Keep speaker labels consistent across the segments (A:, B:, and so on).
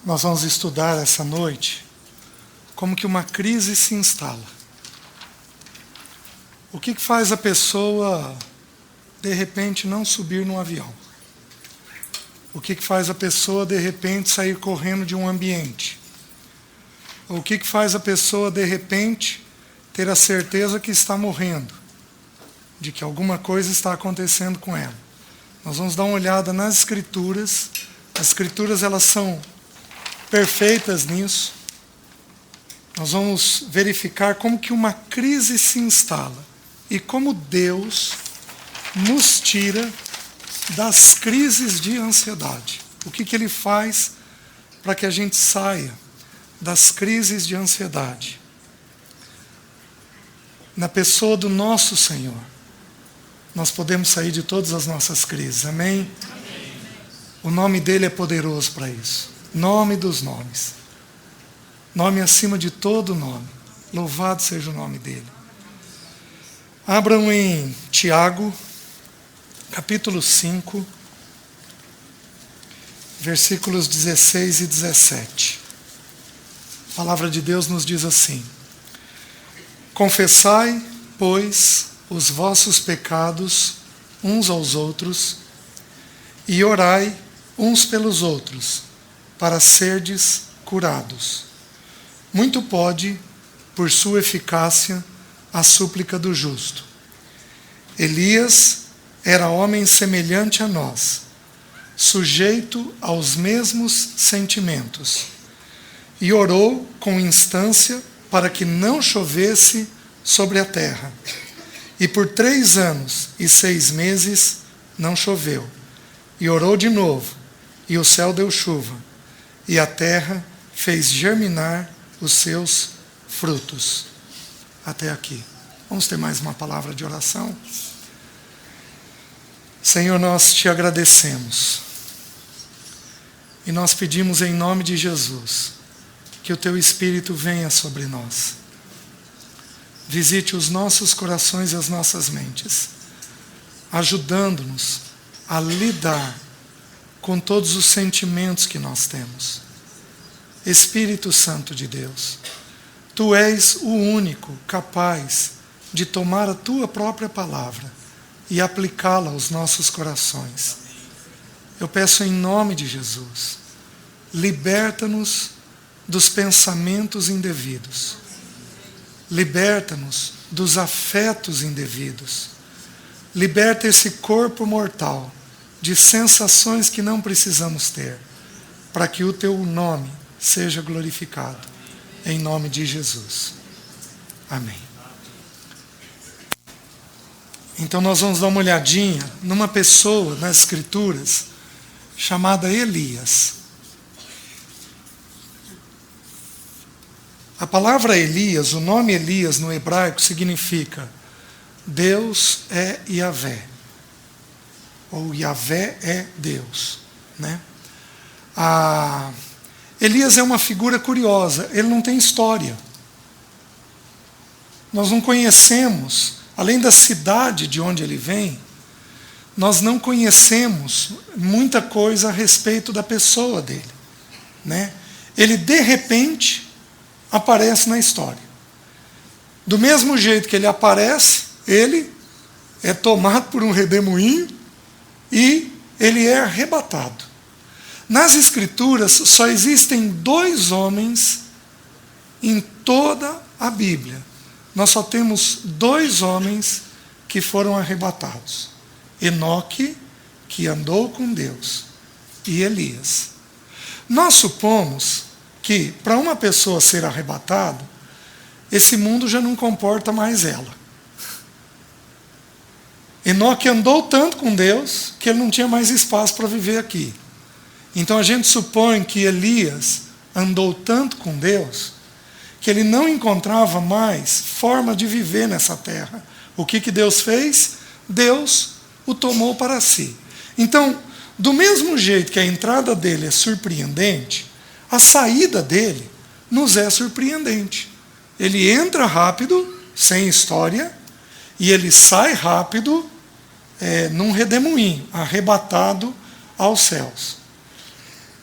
A: Nós vamos estudar essa noite como que uma crise se instala. O que faz a pessoa, de repente, não subir num avião? O que faz a pessoa, de repente, sair correndo de um ambiente? O que faz a pessoa, de repente, ter a certeza que está morrendo? De que alguma coisa está acontecendo com ela? Nós vamos dar uma olhada nas Escrituras. As Escrituras, elas são perfeitas nisso. Nós vamos verificar como que uma crise se instala e como Deus nos tira das crises de ansiedade. O que Ele faz para que a gente saia das crises de ansiedade? Na pessoa do nosso Senhor, nós podemos sair de todas as nossas crises. Amém? Amém. O nome dele é poderoso para isso. Nome dos nomes. Nome acima de todo nome. Louvado seja o nome dele. Abram em Tiago, capítulo 5, versículos 16 e 17. A palavra de Deus nos diz assim: Confessai, pois, os vossos pecados uns aos outros, e orai uns pelos outros, para serdes curados. Muito pode, por sua eficácia, a súplica do justo. Elias era homem semelhante a nós, sujeito aos mesmos sentimentos, e orou com instância para que não chovesse sobre a terra. E por 3 anos e 6 meses não choveu. E orou de novo, e o céu deu chuva, e a terra fez germinar os seus frutos. Até aqui. Vamos ter mais uma palavra de oração? Senhor, nós te agradecemos. E nós pedimos em nome de Jesus que o teu Espírito venha sobre nós. Visite os nossos corações e as nossas mentes, ajudando-nos a lidar com todos os sentimentos que nós temos. Espírito Santo de Deus, tu és o único capaz de tomar a tua própria palavra e aplicá-la aos nossos corações. Eu peço em nome de Jesus, liberta-nos dos pensamentos indevidos. Liberta-nos dos afetos indevidos. Liberta esse corpo mortal de sensações que não precisamos ter, para que o teu nome seja glorificado. Em nome de Jesus. Amém. Então nós vamos dar uma olhadinha numa pessoa nas Escrituras chamada Elias. A palavra Elias, o nome Elias no hebraico significa Deus é Yahvé. Ou Yahvé é Deus, né? Elias é uma figura curiosa, ele não tem história. Nós não conhecemos, além da cidade de onde ele vem, nós não conhecemos muita coisa a respeito da pessoa dele, né? Ele, de repente, aparece na história. Do mesmo jeito que ele aparece, ele é tomado por um redemoinho e ele é arrebatado. Nas Escrituras só existem 2 homens em toda a Bíblia. Nós só temos 2 homens que foram arrebatados. Enoque, que andou com Deus, e Elias. Nós supomos que para uma pessoa ser arrebatada, esse mundo já não comporta mais ela. Enoque andou tanto com Deus que ele não tinha mais espaço para viver aqui. Então a gente supõe que Elias andou tanto com Deus que ele não encontrava mais forma de viver nessa terra. O que Deus fez? Deus o tomou para si. Então, do mesmo jeito que a entrada dele é surpreendente, a saída dele nos é surpreendente. Ele entra rápido, sem história, e ele sai rápido num redemoinho, arrebatado aos céus.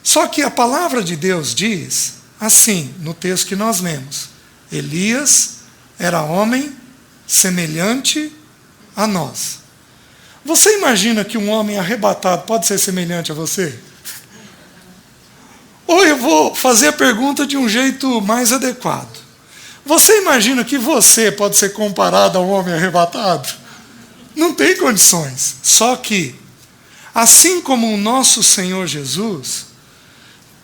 A: Só que a palavra de Deus diz assim, no texto que nós lemos: Elias era homem semelhante a nós. Você imagina que um homem arrebatado pode ser semelhante a você? Ou eu vou fazer a pergunta de um jeito mais adequado. Você imagina que você pode ser comparado a um homem arrebatado? Não tem condições. Só que, assim como o nosso Senhor Jesus,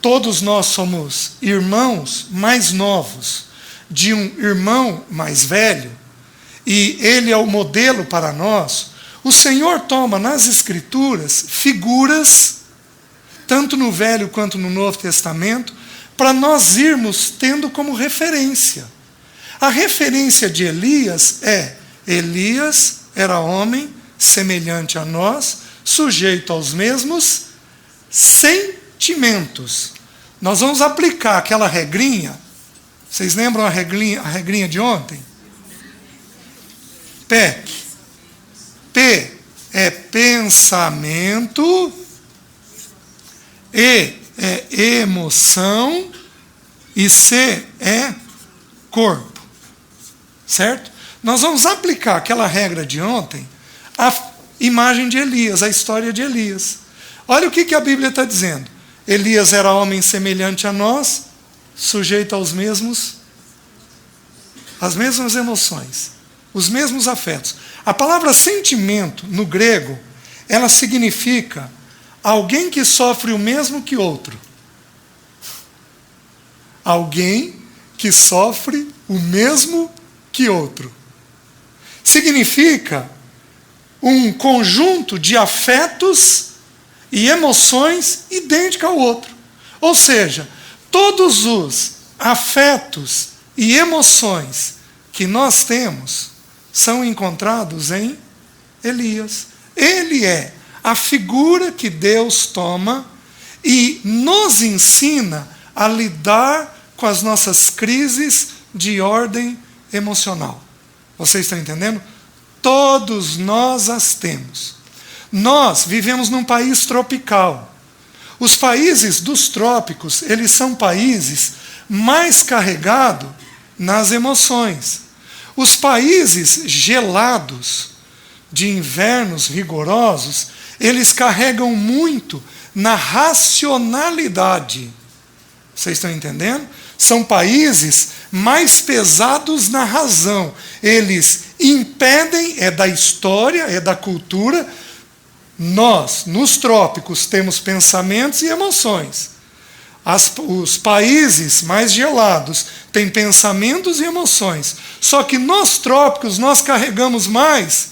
A: todos nós somos irmãos mais novos de um irmão mais velho, e ele é o modelo para nós. O Senhor toma nas Escrituras figuras, tanto no Velho quanto no Novo Testamento, para nós irmos tendo como referência. A referência de Elias é: Elias era homem semelhante a nós, sujeito aos mesmos sentimentos. Nós vamos aplicar aquela regrinha. Vocês lembram a regrinha de ontem? PEC. P é pensamento, E é emoção e C é corpo. Certo? Nós vamos aplicar aquela regra de ontem à imagem de Elias, à história de Elias. Olha o que a Bíblia está dizendo. Elias era homem semelhante a nós, sujeito às mesmas emoções, os mesmos afetos. A palavra sentimento, no grego, ela significa alguém que sofre o mesmo que outro. Alguém que sofre o mesmo que outro. Significa um conjunto de afetos e emoções idêntica ao outro. Ou seja, todos os afetos e emoções que nós temos são encontrados em Elias. Ele é a figura que Deus toma e nos ensina a lidar com as nossas crises de ordem emocional. Vocês estão entendendo? Todos nós as temos. Nós vivemos num país tropical. Os países dos trópicos, eles são países mais carregados nas emoções. Os países gelados, de invernos rigorosos, eles carregam muito na racionalidade. Vocês estão entendendo? São países mais pesados na razão. Eles impedem, é da história, é da cultura. Nós, nos trópicos, temos pensamentos e emoções. Os países mais gelados têm pensamentos e emoções. Só que nos trópicos nós carregamos mais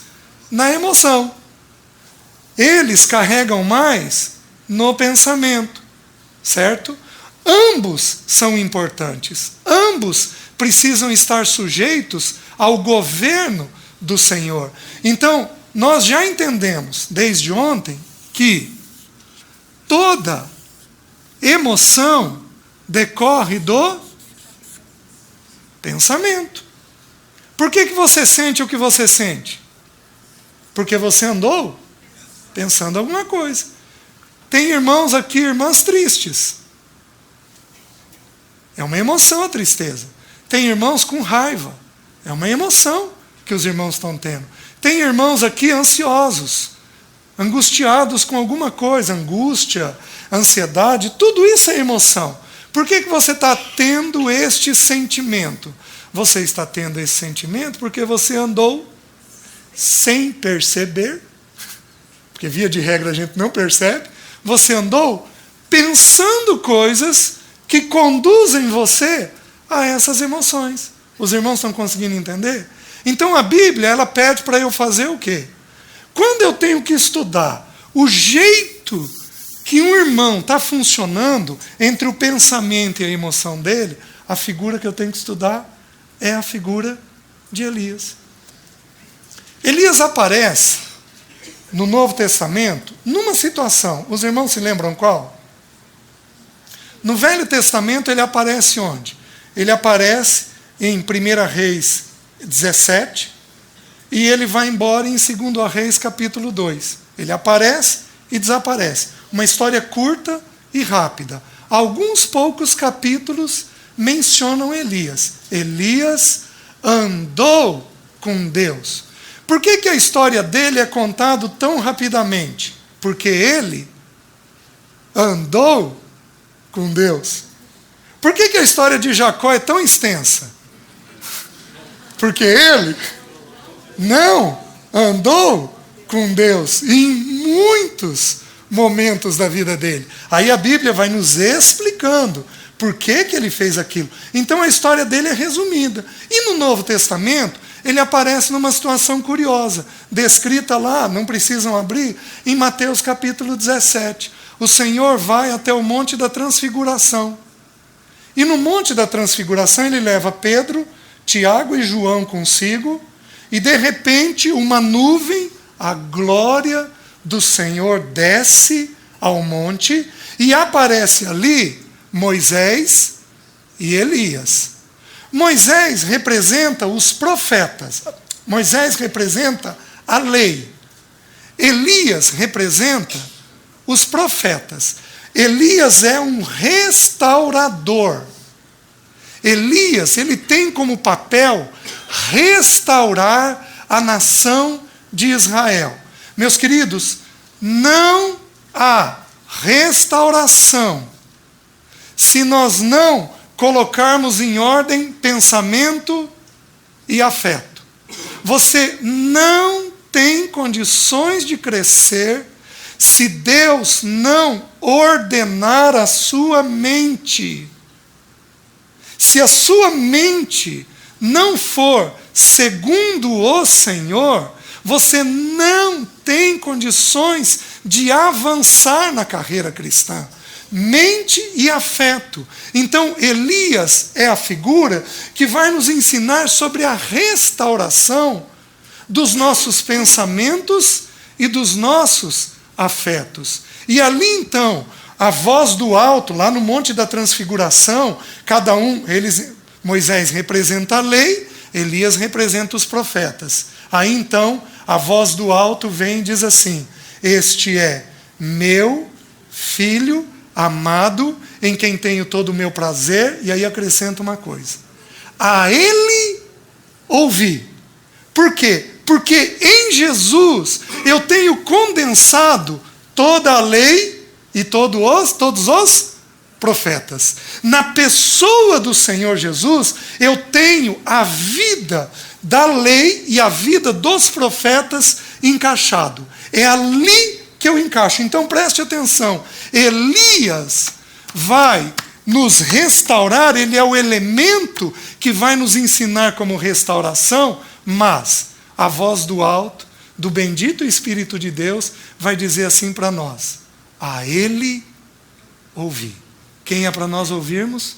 A: na emoção. Eles carregam mais no pensamento. Certo? Ambos são importantes. Ambos precisam estar sujeitos ao governo do Senhor. Então, nós já entendemos desde ontem que toda emoção decorre do pensamento. Por que você sente o que você sente? Porque você andou pensando alguma coisa. Tem irmãos aqui, irmãs tristes. É uma emoção a tristeza. Tem irmãos com raiva. É uma emoção que os irmãos estão tendo. Tem irmãos aqui ansiosos, angustiados com alguma coisa, angústia, ansiedade, tudo isso é emoção. Por que você está tendo este sentimento? Você está tendo esse sentimento porque você andou sem perceber, porque via de regra a gente não percebe, você andou pensando coisas que conduzem você a essas emoções. Os irmãos estão conseguindo entender? Então a Bíblia, ela pede para eu fazer o quê? Quando eu tenho que estudar o jeito que um irmão está funcionando entre o pensamento e a emoção dele, a figura que eu tenho que estudar é a figura de Elias. Elias aparece no Novo Testamento numa situação, os irmãos se lembram qual? No Velho Testamento ele aparece onde? Ele aparece em 1 Reis 17 e ele vai embora em 2 Reis capítulo 2. Ele aparece e desaparece. Uma história curta e rápida. alguns poucos capítulos mencionam Elias. Elias andou com Deus. Por que a história dele é contada tão rapidamente? Porque ele andou com Deus. Por que a história de Jacó é tão extensa? Porque ele não andou com Deus em muitos momentos da vida dele. Aí a Bíblia vai nos explicando por que ele fez aquilo. Então a história dele é resumida. E no Novo Testamento, ele aparece numa situação curiosa, descrita lá, não precisam abrir, em Mateus capítulo 17. O Senhor vai até o Monte da Transfiguração. E no Monte da Transfiguração ele leva Pedro, Tiago e João consigo, e de repente uma nuvem, a glória do Senhor desce ao monte e aparece ali Moisés e Elias. Moisés representa os profetas. Moisés representa a lei. Elias representa os profetas. Elias é um restaurador. Elias, ele tem como papel restaurar a nação de Israel. Meus queridos, não há restauração se nós não colocarmos em ordem pensamento e afeto. Você não tem condições de crescer se Deus não ordenar a sua mente. Se a sua mente não for segundo o Senhor, você não tem condições de avançar na carreira cristã. Mente e afeto. Então, Elias é a figura que vai nos ensinar sobre a restauração dos nossos pensamentos e dos nossos afetos. E ali, então, a voz do alto, lá no Monte da Transfiguração, cada um, Moisés representa a lei, Elias representa os profetas. Aí, então, a voz do alto vem e diz assim: este é meu filho amado, em quem tenho todo o meu prazer, e aí acrescenta uma coisa: a ele ouvi. Por quê? Porque em Jesus eu tenho condensado toda a lei e todos os profetas. Na pessoa do Senhor Jesus, eu tenho a vida da lei e a vida dos profetas encaixado. É ali que eu encaixo. Então preste atenção. Elias vai nos restaurar, ele é o elemento que vai nos ensinar como restauração, mas a voz do alto, do bendito Espírito de Deus, vai dizer assim para nós: a ele ouvi. Quem é para nós ouvirmos?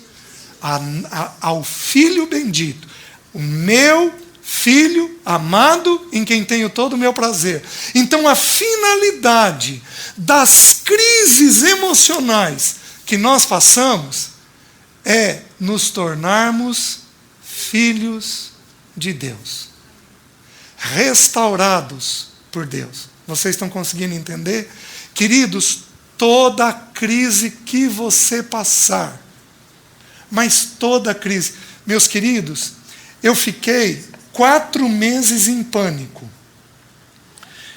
A: Ao Filho bendito, o meu Filho amado, em quem tenho todo o meu prazer. Então a finalidade das crises emocionais que nós passamos é nos tornarmos filhos de Deus, restaurados por Deus. Vocês estão conseguindo entender? Queridos, toda crise que você passar, mas toda crise, meus queridos, eu fiquei 4 meses em pânico.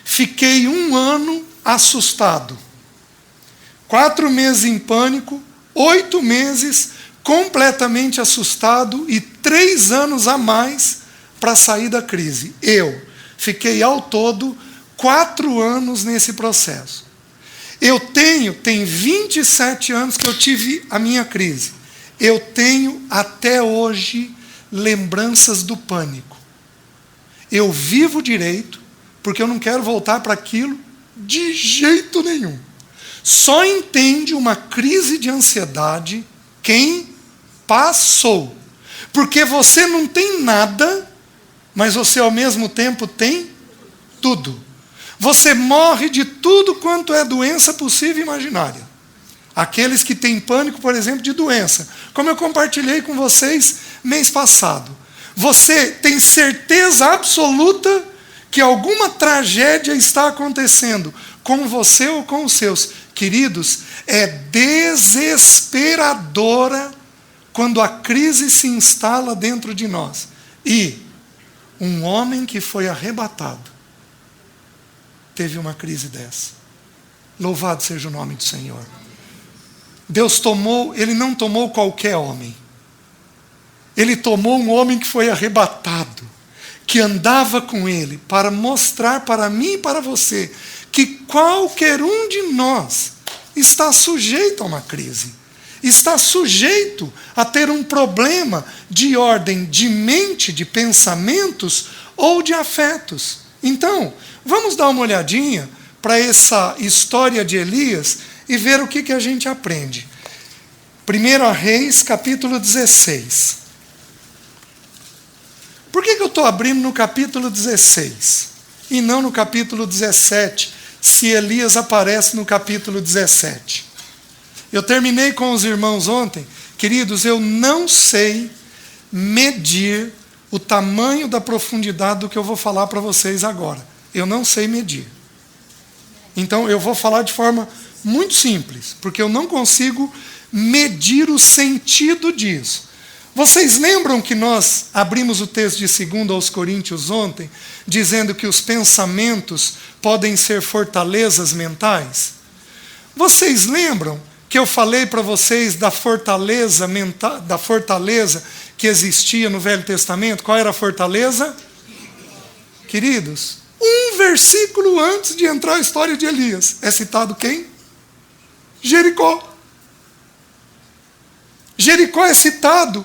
A: Fiquei 1 ano assustado. 4 meses em pânico, 8 meses completamente assustado e 3 anos a mais para sair da crise. Eu fiquei ao todo 4 anos nesse processo. Tem 27 anos que eu tive a minha crise. Eu tenho até hoje lembranças do pânico. Eu vivo direito, porque eu não quero voltar para aquilo de jeito nenhum. Só entende uma crise de ansiedade quem passou. Porque você não tem nada, mas você ao mesmo tempo tem tudo. Você morre de tudo quanto é doença possível e imaginária. Aqueles que têm pânico, por exemplo, de doença, como eu compartilhei com vocês mês passado. Você tem certeza absoluta que alguma tragédia está acontecendo com você ou com os seus. queridos, é desesperadora quando a crise se instala dentro de nós. E um homem que foi arrebatado teve uma crise dessa. Louvado seja o nome do Senhor. Deus tomou, Ele não tomou qualquer homem. Ele tomou um homem que foi arrebatado, que andava com Ele, para mostrar para mim e para você que qualquer um de nós está sujeito a uma crise. Está sujeito a ter um problema de ordem de mente, de pensamentos ou de afetos. Então, vamos dar uma olhadinha para essa história de Elias e ver o que a gente aprende. 1 Reis, capítulo 16. Por que eu estou abrindo no capítulo 16 e não no capítulo 17, se Elias aparece no capítulo 17? Eu terminei com os irmãos ontem. Queridos, eu não sei medir o tamanho da profundidade do que eu vou falar para vocês agora. Eu não sei medir. Então eu vou falar de forma muito simples, porque eu não consigo medir o sentido disso. Vocês lembram que nós abrimos o texto de 2 aos Coríntios ontem, dizendo que os pensamentos podem ser fortalezas mentais? Vocês lembram que eu falei para vocês da fortaleza mental, da fortaleza que existia no Velho Testamento? Qual era a fortaleza? Queridos, um versículo antes de entrar a história de Elias, é citado quem? Jericó. Jericó é citado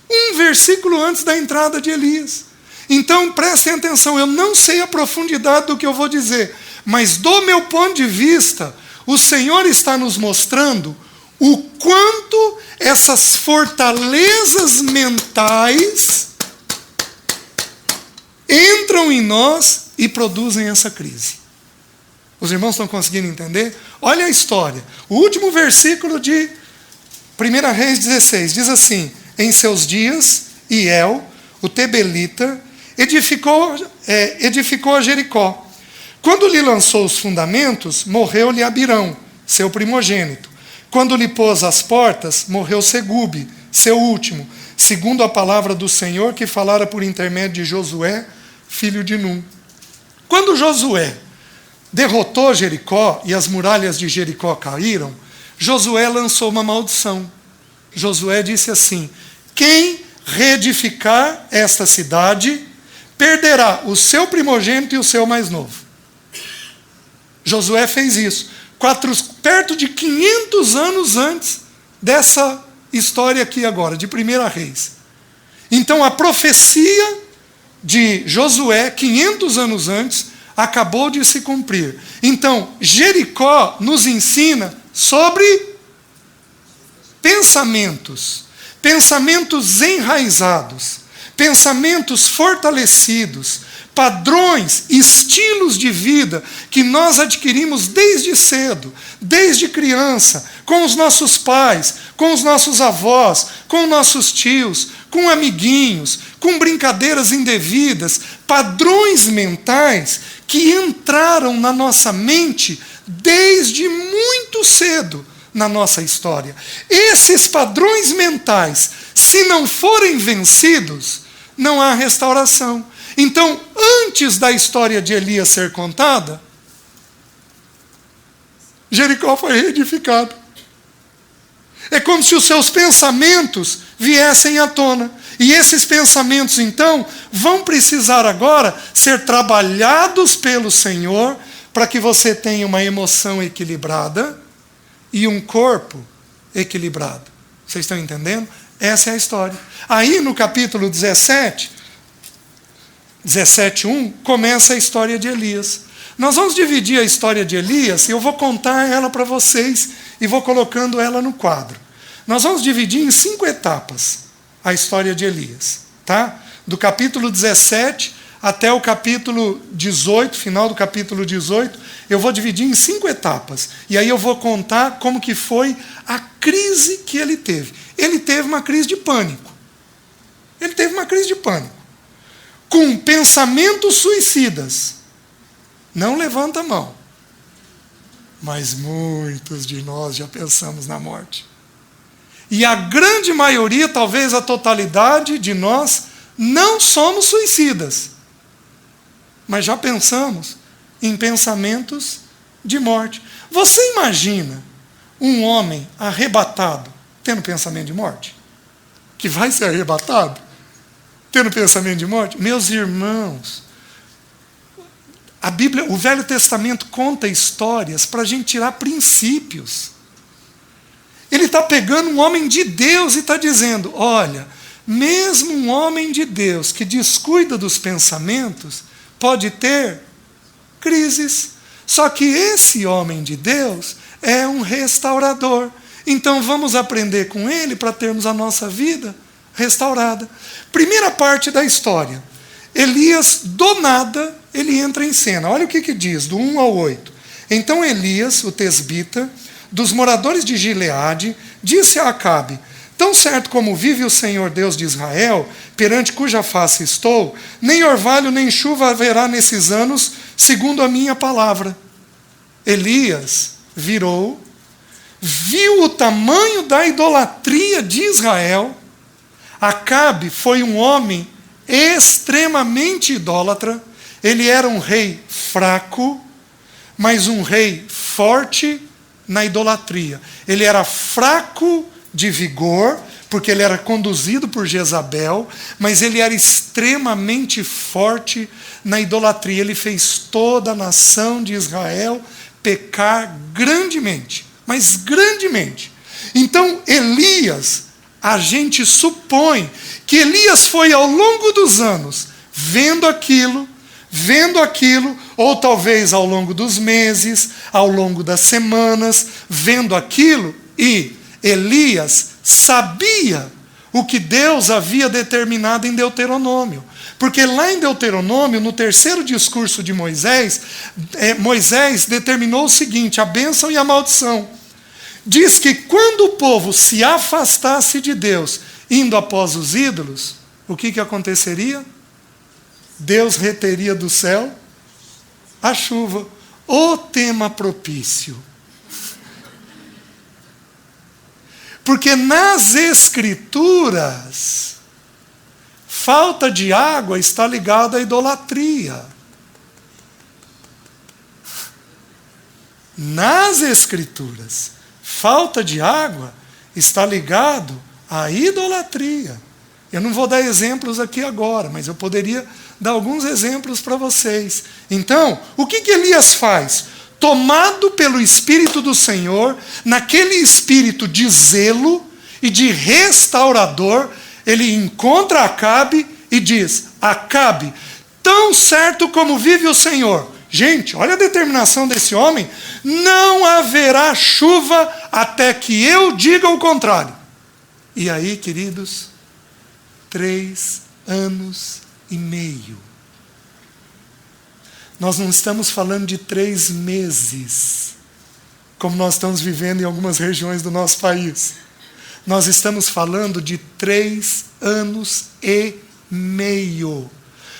A: um versículo antes da entrada de Elias. Então prestem atenção, eu não sei a profundidade do que eu vou dizer, mas do meu ponto de vista, o Senhor está nos mostrando o quanto essas fortalezas mentais entram em nós e produzem essa crise. Os irmãos estão conseguindo entender? Olha a história. O último versículo de 1 Reis 16 diz assim: em seus dias, Hiel, o Tebelita, edificou a Jericó. Quando lhe lançou os fundamentos, morreu-lhe Abirão, seu primogênito. Quando lhe pôs as portas, morreu Segube, seu último, segundo a palavra do Senhor que falara por intermédio de Josué, filho de Num. Quando Josué derrotou Jericó e as muralhas de Jericó caíram, Josué lançou uma maldição. Josué disse assim: quem reedificar esta cidade perderá o seu primogênito e o seu mais novo. Josué fez isso, perto de 500 anos antes dessa história aqui agora, de 1 Reis. Então a profecia de Josué, 500 anos antes, acabou de se cumprir. Então, Jericó nos ensina sobre pensamentos enraizados, pensamentos fortalecidos, padrões, estilos de vida que nós adquirimos desde cedo, desde criança, com os nossos pais, com os nossos avós, com nossos tios, com amiguinhos, com brincadeiras indevidas, padrões mentais que entraram na nossa mente desde muito cedo na nossa história. Esses padrões mentais, se não forem vencidos, não há restauração. Então, antes da história de Elias ser contada, Jericó foi reedificado. É como se os seus pensamentos viessem à tona. E esses pensamentos, então, vão precisar agora ser trabalhados pelo Senhor para que você tenha uma emoção equilibrada e um corpo equilibrado. Vocês estão entendendo? Essa é a história. Aí, no capítulo 17:1, começa a história de Elias. Nós vamos dividir a história de Elias, e eu vou contar ela para vocês, e vou colocando ela no quadro. Nós vamos dividir em 5 etapas a história de Elias. Tá? Do capítulo 17 até o capítulo 18, final do capítulo 18, eu vou dividir em 5 etapas. E aí eu vou contar como que foi a crise que ele teve. Ele teve uma crise de pânico. Ele teve uma crise de pânico. Com pensamentos suicidas. Não levanta a mão. mas muitos de nós já pensamos na morte. E a grande maioria, talvez a totalidade de nós, não somos suicidas, mas já pensamos em pensamentos de morte. Você imagina um homem arrebatado tendo pensamento de morte? Que vai ser arrebatado tendo pensamento de morte? Meus irmãos, a Bíblia, o Velho Testamento conta histórias para a gente tirar princípios. Ele está pegando um homem de Deus e está dizendo, olha, mesmo um homem de Deus que descuida dos pensamentos, pode ter crises. Só que esse homem de Deus é um restaurador. Então vamos aprender com ele para termos a nossa vida restaurada. Primeira parte da história. Elias, do nada, ele entra em cena. Olha o que diz, do 1 ao 8. Então Elias, o tesbita, dos moradores de Gileade, disse a Acabe, tão certo como vive o Senhor Deus de Israel, perante cuja face estou, nem orvalho nem chuva haverá nesses anos, segundo a minha palavra. Elias virou, viu o tamanho da idolatria de Israel. Acabe foi um homem extremamente idólatra. Ele era um rei fraco, mas um rei forte na idolatria. Ele era fraco de vigor, porque ele era conduzido por Jezabel, mas ele era extremamente forte na idolatria. Ele fez toda a nação de Israel pecar grandemente, mas grandemente. Então, Elias, a gente supõe que Elias foi ao longo dos anos vendo aquilo, ou talvez ao longo dos meses, ao longo das semanas, vendo aquilo, e Elias sabia o que Deus havia determinado em Deuteronômio. Porque lá em Deuteronômio, no terceiro discurso de Moisés, Moisés determinou o seguinte, a bênção e a maldição. Diz que quando o povo se afastasse de Deus, indo após os ídolos, o que aconteceria? Deus reteria do céu a chuva. O tema propício. Porque nas Escrituras, falta de água está ligada à idolatria. Nas Escrituras, falta de água está ligado à idolatria. Eu não vou dar exemplos aqui agora, mas eu poderia dar alguns exemplos para vocês. Então, o que Elias faz? Tomado pelo Espírito do Senhor, naquele espírito de zelo e de restaurador, ele encontra Acabe e diz, Acabe, tão certo como vive o Senhor. Gente, olha a determinação desse homem, não haverá chuva até que eu diga o contrário. E aí, queridos, 3 anos e meio. Nós não estamos falando de 3 meses, como nós estamos vivendo em algumas regiões do nosso país. Nós estamos falando de 3 anos e meio.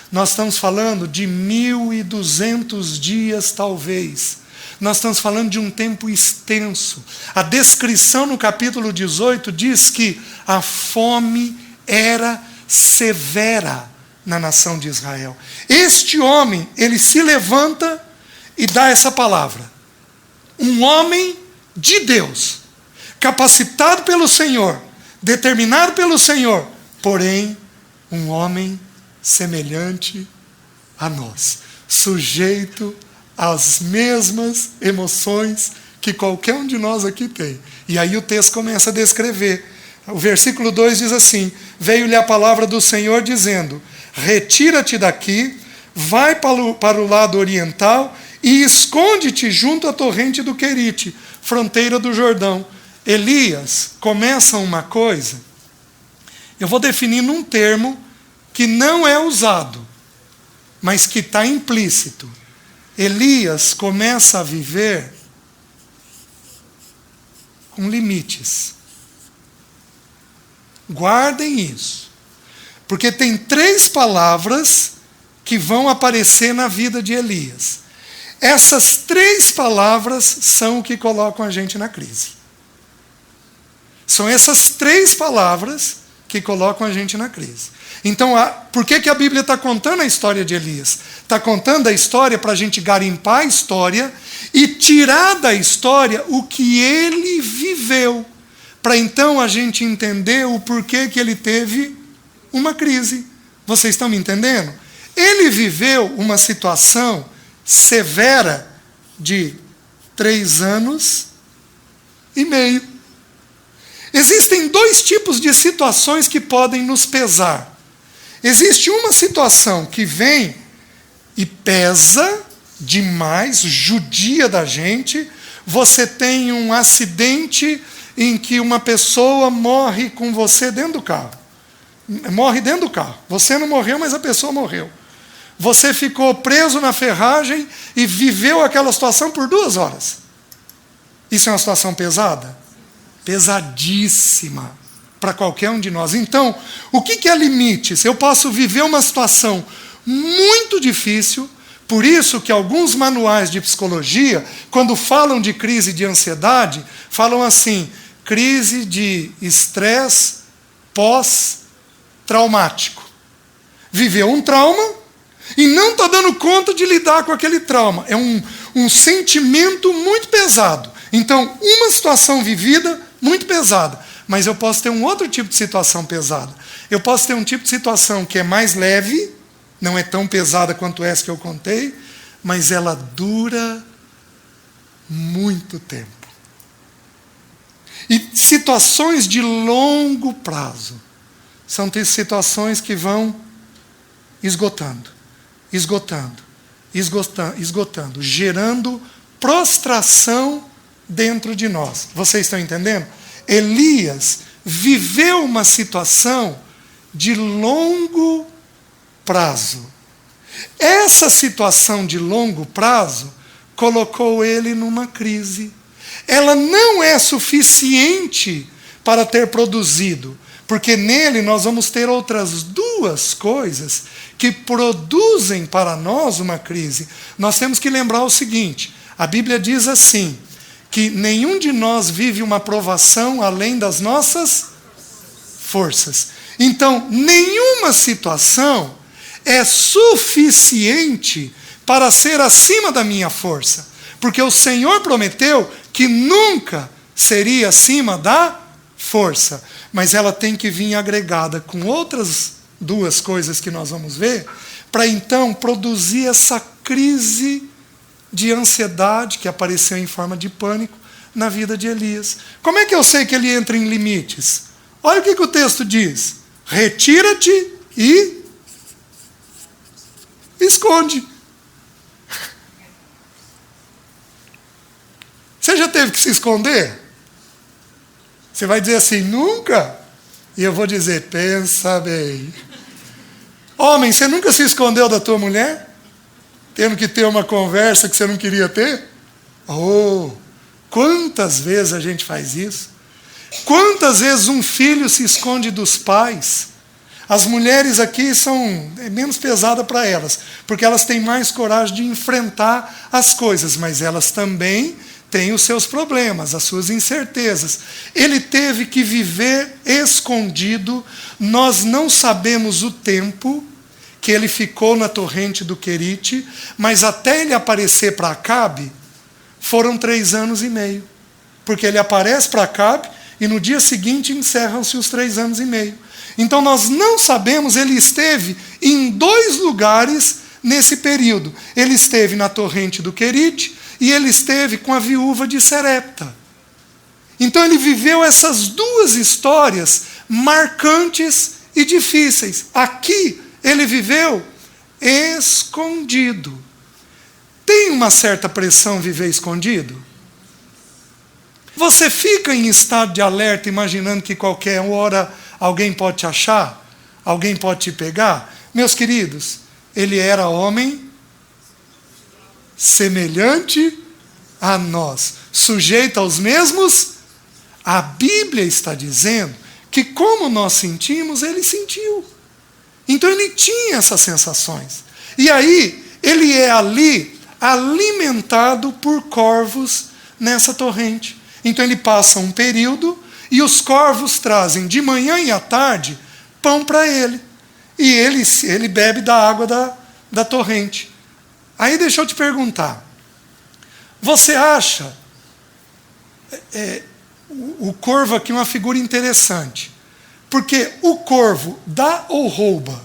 A: Nós estamos falando de 1.200 dias, talvez. Nós estamos falando de um tempo extenso. A descrição no capítulo 18 diz que a fome era severa na nação de Israel. Este homem, ele se levanta e dá essa palavra. Um homem de Deus, capacitado pelo Senhor, determinado pelo Senhor, porém, um homem semelhante a nós, sujeito às mesmas emoções que qualquer um de nós aqui tem. E aí o texto começa a descrever. O versículo 2 diz assim, veio-lhe a palavra do Senhor dizendo, retira-te daqui, vai para o lado oriental e esconde-te junto à torrente do Querite, fronteira do Jordão. Elias começa uma coisa, eu vou definir num termo que não é usado, mas que está implícito. Elias começa a viver com limites. Guardem isso. Porque tem 3 palavras que vão aparecer na vida de Elias. Essas 3 palavras são o que colocam a gente na crise. São essas 3 palavras que colocam a gente na crise. Então, por que a Bíblia está contando a história de Elias? Está contando a história para a gente garimpar a história e tirar da história o que ele viveu. Para então a gente entender o porquê que ele teve uma crise. Vocês estão me entendendo? Ele viveu uma situação severa de 3 anos e meio. Existem 2 tipos de situações que podem nos pesar. Existe uma situação que vem e pesa demais, judia da gente. Você tem um acidente em que uma pessoa morre com você dentro do carro. Morre dentro do carro. Você não morreu, mas a pessoa morreu. Você ficou preso na ferragem e viveu aquela situação por 2 horas. Isso é uma situação pesada? Pesadíssima para qualquer um de nós. Então, o que é limites? Eu posso viver uma situação muito difícil, por isso que alguns manuais de psicologia, quando falam de crise de ansiedade, falam assim, crise de estresse pós-traumático. Viveu um trauma e não está dando conta de lidar com aquele trauma. É um sentimento muito pesado. Então, uma situação vivida muito pesada. Mas eu posso ter um outro tipo de situação pesada. Eu posso ter um tipo de situação que é mais leve, não é tão pesada quanto essa que eu contei, mas ela dura muito tempo. E situações de longo prazo são situações que vão esgotando, gerando prostração dentro de nós. Vocês estão entendendo? Elias viveu uma situação de longo prazo. Essa situação de longo prazo colocou ele numa crise. Ela não é suficiente para ter produzido, porque nele nós vamos ter outras 2 coisas que produzem para nós uma crise. Nós temos que lembrar o seguinte, a Bíblia diz assim, que nenhum de nós vive uma provação além das nossas forças. Então, nenhuma situação é suficiente para ser acima da minha força. Porque o Senhor prometeu que nunca seria acima da força. Mas ela tem que vir agregada com outras 2 coisas que nós vamos ver, para então produzir essa crise de ansiedade que apareceu em forma de pânico na vida de Elias. Como é que eu sei que ele entra em limites? Olha o que o texto diz. Retira-te e esconde. Você já teve que se esconder? Você vai dizer assim, nunca? E eu vou dizer, pensa bem. Homem, você nunca se escondeu da tua mulher? Tendo que ter uma conversa que você não queria ter? Oh, quantas vezes a gente faz isso? Quantas vezes um filho se esconde dos pais? As mulheres aqui é menos pesada para elas, porque elas têm mais coragem de enfrentar as coisas, mas elas também têm os seus problemas, as suas incertezas. Ele teve que viver escondido, nós não sabemos o tempo que ele ficou na torrente do Querite, mas até ele aparecer para Acabe, foram 3 anos e meio. Porque ele aparece para Acabe e no dia seguinte encerram-se os 3 anos e meio. Então nós não sabemos, ele esteve em 2 lugares nesse período. Ele esteve na torrente do Querite e ele esteve com a viúva de Serepta. Então ele viveu essas 2 histórias marcantes e difíceis. Aqui ele viveu escondido. Tem uma certa pressão viver escondido? Você fica em estado de alerta imaginando que qualquer hora alguém pode te achar? Alguém pode te pegar? Meus queridos, ele era homem semelhante a nós, sujeito aos mesmos. A Bíblia está dizendo que como nós sentimos, ele sentiu. Então ele tinha essas sensações. E aí, ele é ali alimentado por corvos nessa torrente. Então ele passa um período e os corvos trazem de manhã e à tarde pão para ele. E ele bebe da água da torrente. Aí deixa eu te perguntar. Você acha o corvo aqui uma figura interessante? Porque o corvo dá ou rouba?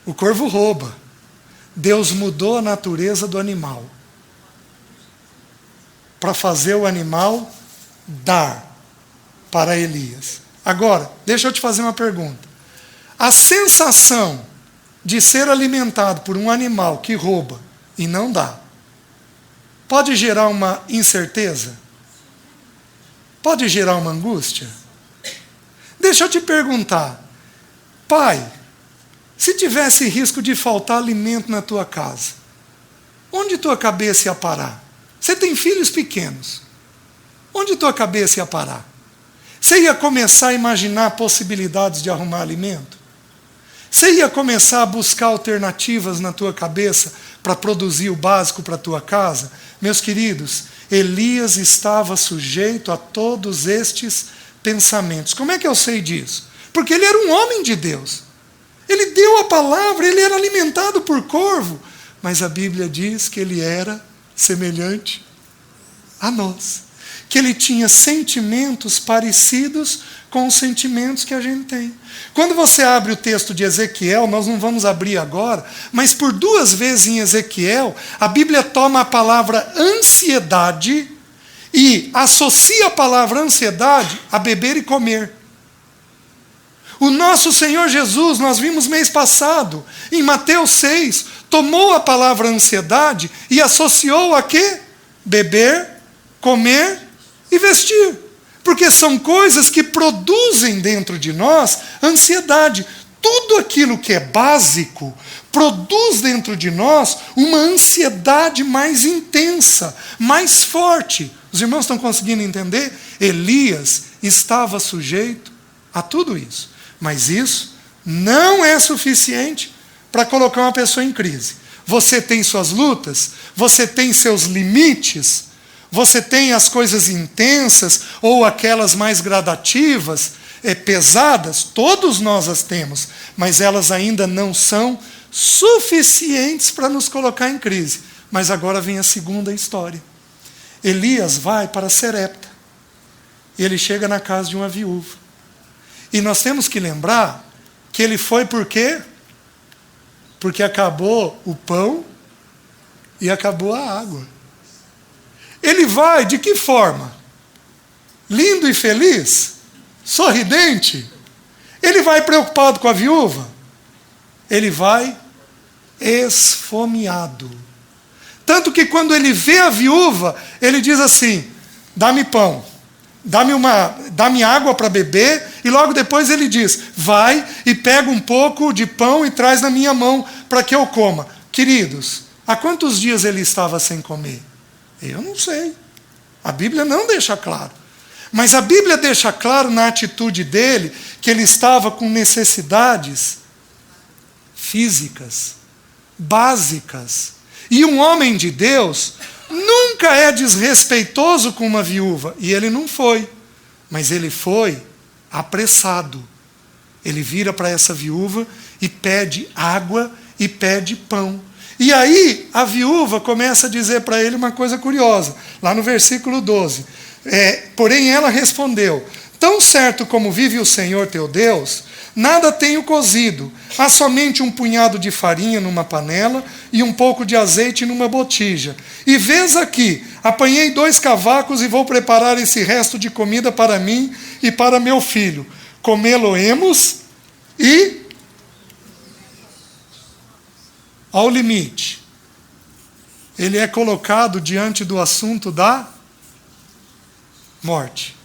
A: O corvo rouba. Deus mudou a natureza do animal para fazer o animal dar para Elias. Agora, deixa eu te fazer uma pergunta. A sensação de ser alimentado por um animal que rouba e não dá, pode gerar uma incerteza? Pode gerar uma angústia? Deixa eu te perguntar, pai, se tivesse risco de faltar alimento na tua casa, onde tua cabeça ia parar? Você tem filhos pequenos. Onde tua cabeça ia parar? Você ia começar a imaginar possibilidades de arrumar alimento? Você ia começar a buscar alternativas na tua cabeça para produzir o básico para a tua casa? Meus queridos, Elias estava sujeito a todos estes pensamentos. Como é que eu sei disso? Porque ele era um homem de Deus. Ele deu a palavra, ele era alimentado por corvo. Mas a Bíblia diz que ele era semelhante a nós. Que ele tinha sentimentos parecidos com os sentimentos que a gente tem. Quando você abre o texto de Ezequiel, nós não vamos abrir agora, mas por 2 vezes em Ezequiel, a Bíblia toma a palavra ansiedade e associa a palavra ansiedade a beber e comer. O nosso Senhor Jesus, nós vimos mês passado, em Mateus 6, tomou a palavra ansiedade e associou a quê? Beber, comer e vestir. Porque são coisas que produzem dentro de nós ansiedade. Tudo aquilo que é básico produz dentro de nós uma ansiedade mais intensa, mais forte. Os irmãos estão conseguindo entender? Elias estava sujeito a tudo isso. Mas isso não é suficiente para colocar uma pessoa em crise. Você tem suas lutas, você tem seus limites, você tem as coisas intensas ou aquelas mais gradativas, pesadas, todos nós as temos, mas elas ainda não são suficientes para nos colocar em crise. Mas agora vem a segunda história. Elias vai para Serepta. E ele chega na casa de uma viúva. E nós temos que lembrar que ele foi por quê? Porque acabou o pão e acabou a água. Ele vai de que forma? Lindo e feliz? Sorridente? Ele vai preocupado com a viúva? Ele vai esfomeado. Tanto que quando ele vê a viúva, ele diz assim: dá-me pão, dá-me água para beber, e logo depois ele diz: vai e pega um pouco de pão e traz na minha mão para que eu coma. Queridos, há quantos dias ele estava sem comer? Eu não sei. A Bíblia não deixa claro. Mas a Bíblia deixa claro na atitude dele que ele estava com necessidades físicas, básicas. E um homem de Deus nunca é desrespeitoso com uma viúva. E ele não foi. Mas ele foi apressado. Ele vira para essa viúva e pede água e pede pão. E aí a viúva começa a dizer para ele uma coisa curiosa. Lá no versículo 12. Porém ela respondeu: tão certo como vive o Senhor teu Deus, nada tenho cozido. Há somente um punhado de farinha numa panela e um pouco de azeite numa botija. E vês aqui, apanhei 2 cavacos e vou preparar esse resto de comida para mim e para meu filho. Comê-lo-emos e... ao limite. Ele é colocado diante do assunto da morte.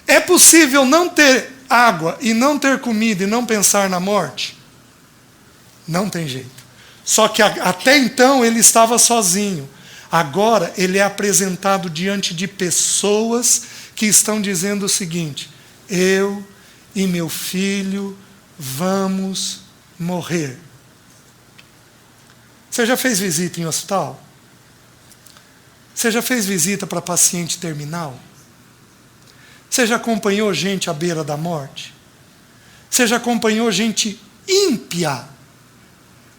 A: É possível não ter água e não ter comida e não pensar na morte? Não tem jeito. Só que até então ele estava sozinho. Agora ele é apresentado diante de pessoas que estão dizendo o seguinte: eu e meu filho vamos morrer. Você já fez visita em hospital? Você já fez visita para paciente terminal? Você já acompanhou gente à beira da morte? Você já acompanhou gente ímpia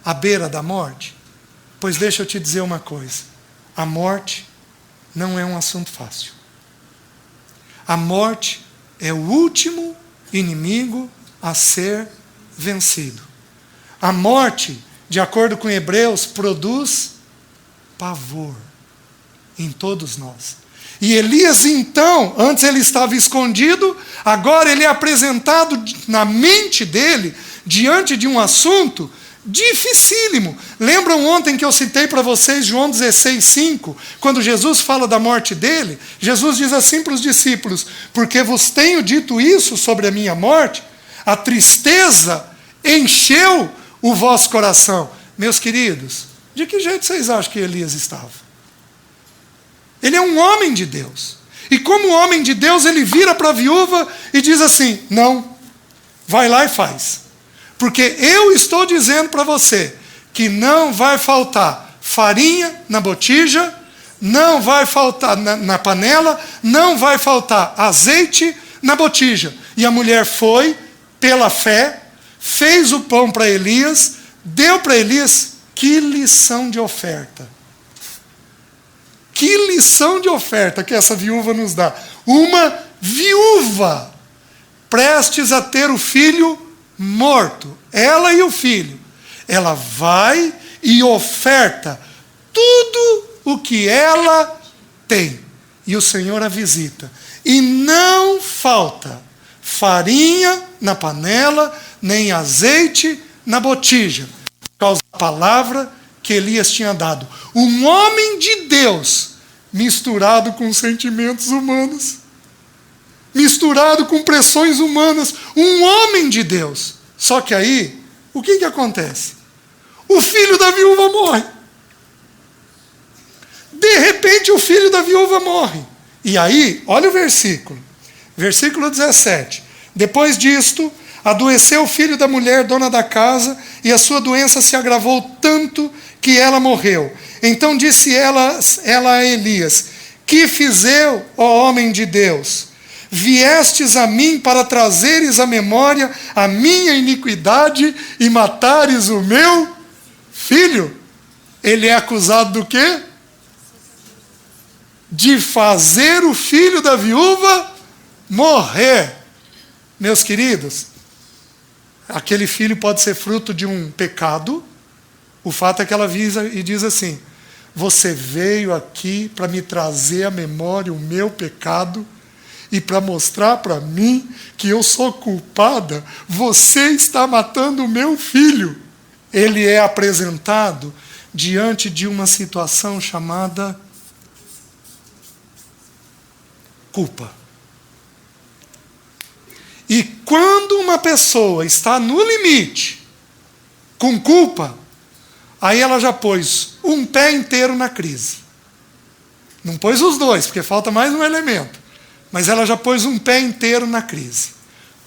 A: à beira da morte? Pois deixa eu te dizer uma coisa. A morte não é um assunto fácil. A morte é o último inimigo a ser vencido. A morte, de acordo com Hebreus, produz pavor em todos nós. E Elias, então, antes ele estava escondido, agora ele é apresentado na mente dele, diante de um assunto dificílimo. Lembram ontem que eu citei para vocês João 16:5, quando Jesus fala da morte dele? Jesus diz assim para os discípulos: porque vos tenho dito isso sobre a minha morte, a tristeza encheu o vosso coração. Meus queridos, de que jeito vocês acham que Elias estava? Ele é um homem de Deus. E como homem de Deus, ele vira para a viúva e diz assim: não, vai lá e faz. Porque eu estou dizendo para você que não vai faltar farinha na botija, não vai faltar na panela, não vai faltar azeite na botija. E a mulher foi, pela fé, fez o pão para Elias, deu para Elias. Que lição de oferta! Que lição de oferta que essa viúva nos dá. Uma viúva prestes a ter o filho morto, ela e o filho, ela vai e oferta tudo o que ela tem, e o Senhor a visita, e não falta farinha na panela, nem azeite na botija, por causa da palavra que Elias tinha dado. Um homem de Deus misturado com sentimentos humanos, misturado com pressões humanas, um homem de Deus. Só que aí, o que acontece? O filho da viúva morre. De repente, o filho da viúva morre. E aí, olha o versículo. Versículo 17. Depois disto, adoeceu o filho da mulher, dona da casa, e a sua doença se agravou tanto que ela morreu. Então disse ela a Elias: que fiz eu, ó homem de Deus? Viestes a mim para trazeres à memória a minha iniquidade e matares o meu filho? Ele é acusado do quê? De fazer o filho da viúva morrer. Meus queridos, aquele filho pode ser fruto de um pecado. O fato é que ela visa e diz assim: você veio aqui para me trazer à memória o meu pecado e para mostrar para mim que eu sou culpada. Você está matando o meu filho. Ele é apresentado diante de uma situação chamada culpa. E quando uma pessoa está no limite, com culpa, aí ela já pôs um pé inteiro na crise. Não pôs os dois, porque falta mais um elemento. Mas ela já pôs um pé inteiro na crise.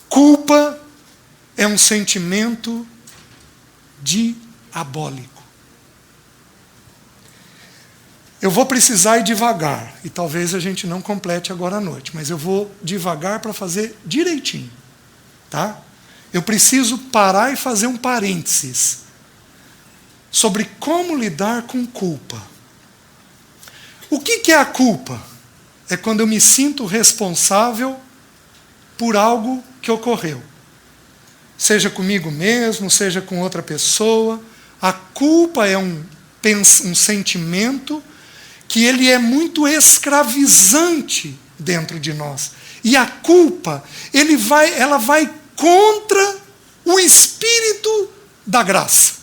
A: Culpa é um sentimento diabólico. Eu vou precisar ir devagar, e talvez a gente não complete agora à noite, mas eu vou devagar para fazer direitinho, tá? Eu preciso parar e fazer um parênteses sobre como lidar com culpa. O que é a culpa? É quando eu me sinto responsável por algo que ocorreu. Seja comigo mesmo, seja com outra pessoa. A culpa é um sentimento que ele é muito escravizante dentro de nós. E a culpa, ela vai contra o Espírito da graça.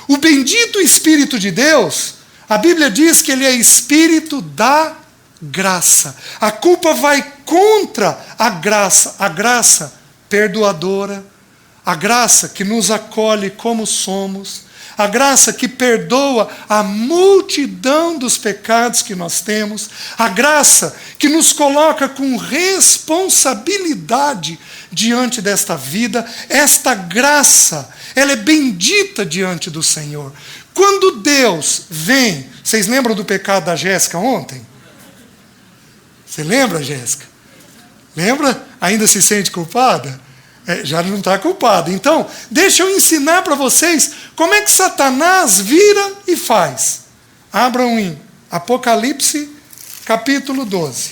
A: O bendito Espírito de Deus, a Bíblia diz que ele é Espírito da graça. A culpa vai contra a graça perdoadora, a graça que nos acolhe como somos, a graça que perdoa a multidão dos pecados que nós temos, a graça que nos coloca com responsabilidade diante desta vida. Esta graça, ela é bendita diante do Senhor. Quando Deus vem, vocês lembram do pecado da Jéssica ontem? Você lembra, Jéssica? Lembra? Ainda se sente culpada? Já não está culpada. Então, deixa eu ensinar para vocês como é que Satanás vira e faz. Abram em Apocalipse, capítulo 12.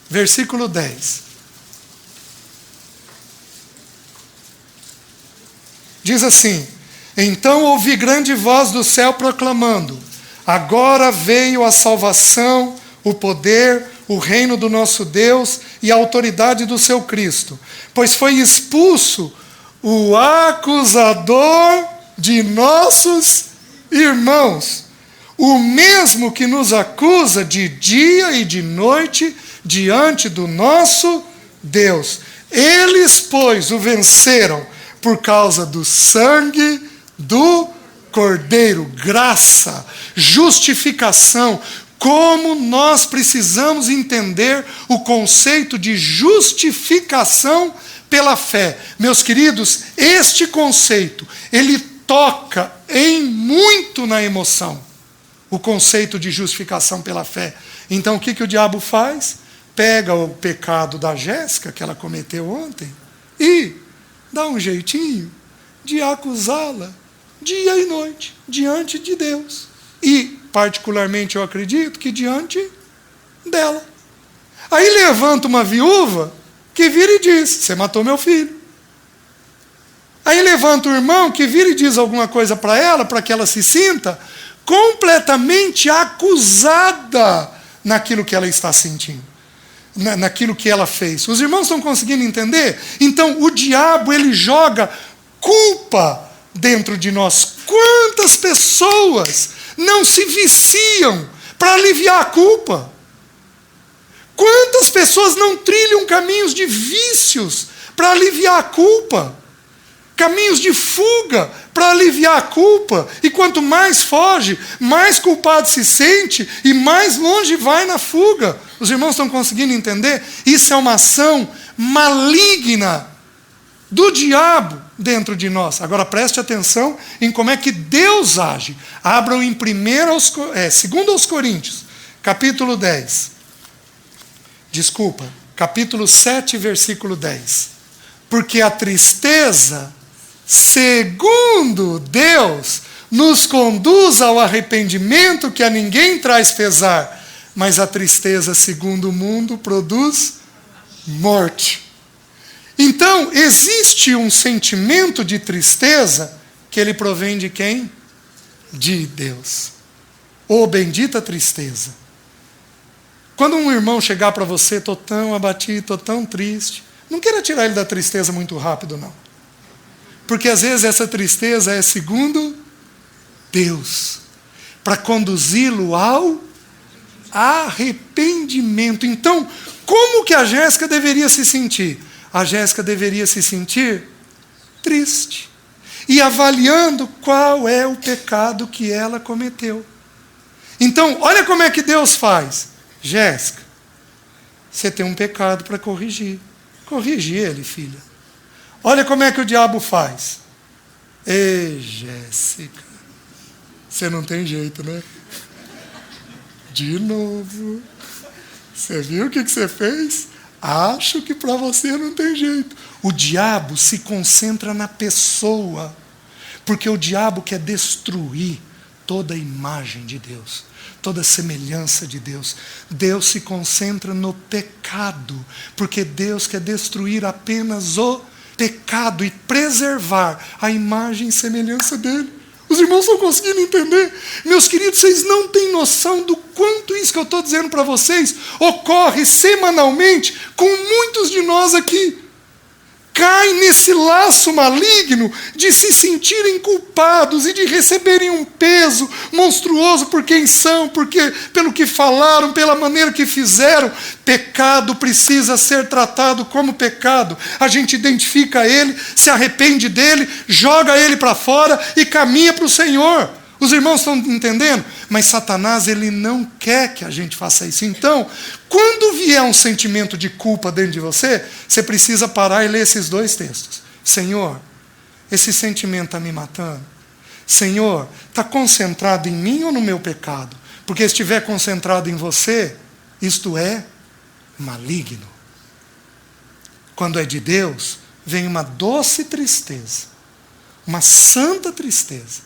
A: Versículo 10. Diz assim: então ouvi grande voz do céu proclamando: agora veio a salvação, o poder, o reino do nosso Deus e a autoridade do seu Cristo, pois foi expulso o acusador de nossos irmãos, o mesmo que nos acusa de dia e de noite diante do nosso Deus. Eles, pois, o venceram por causa do sangue do Cordeiro. Graça, justificação. Como nós precisamos entender o conceito de justificação pela fé. Meus queridos, este conceito, ele toca muito na emoção. O conceito de justificação pela fé. Então, o que o diabo faz? Pega o pecado da Jéssica, que ela cometeu ontem, e dá um jeitinho de acusá-la dia e noite, diante de Deus. E, particularmente, eu acredito que diante dela. Aí levanta uma viúva que vira e diz: você matou meu filho. Aí levanta o irmão que vira e diz alguma coisa para ela, para que ela se sinta completamente acusada naquilo que ela está sentindo, naquilo que ela fez. Os irmãos estão conseguindo entender? Então, o diabo, ele joga culpa dentro de nós. Quantas pessoas não se viciam para aliviar a culpa? Quantas pessoas não trilham caminhos de vícios para aliviar a culpa? Caminhos de fuga para aliviar a culpa. E quanto mais foge, mais culpado se sente e mais longe vai na fuga. Os irmãos estão conseguindo entender? Isso é uma ação maligna do diabo dentro de nós. Agora preste atenção em como é que Deus age. Abram em 2 Coríntios, capítulo 10. Capítulo 7, versículo 10. Porque a tristeza, segundo Deus, nos conduz ao arrependimento que a ninguém traz pesar, mas a tristeza, segundo o mundo, produz morte. Então, existe um sentimento de tristeza que ele provém de quem? De Deus. Oh, bendita tristeza. Quando um irmão chegar para você: estou tão abatido, estou tão triste, não queira tirar ele da tristeza muito rápido, não. Porque às vezes essa tristeza é segundo Deus, para conduzi-lo ao arrependimento. Então, como que a Jéssica deveria se sentir? A Jéssica deveria se sentir triste e avaliando qual é o pecado que ela cometeu. Então, olha como é que Deus faz. Jéssica, você tem um pecado para corrigir. Corrige ele, filha. Olha como é que o diabo faz. Ei, Jéssica, você não tem jeito, né? De novo. Você viu o que você fez? Acho que para você não tem jeito. O diabo se concentra na pessoa, porque o diabo quer destruir toda a imagem de Deus, toda a semelhança de Deus. Deus se concentra no pecado, porque Deus quer destruir apenas o pecado e preservar a imagem e semelhança dele. Os irmãos estão conseguindo entender? Meus queridos, vocês não têm noção do quanto isso que eu estou dizendo para vocês ocorre semanalmente com muitos de nós aqui. Cai nesse laço maligno de se sentirem culpados e de receberem um peso monstruoso por quem são, pelo que falaram, pela maneira que fizeram. Pecado precisa ser tratado como pecado. A gente identifica ele, se arrepende dele, joga ele para fora e caminha para o Senhor. Os irmãos estão entendendo? Mas Satanás, ele não quer que a gente faça isso. Então, quando vier um sentimento de culpa dentro de você, você precisa parar e ler esses 2 textos. Senhor, esse sentimento está me matando? Senhor, está concentrado em mim ou no meu pecado? Porque se estiver concentrado em você, isto é maligno. Quando é de Deus, vem uma doce tristeza, uma santa tristeza,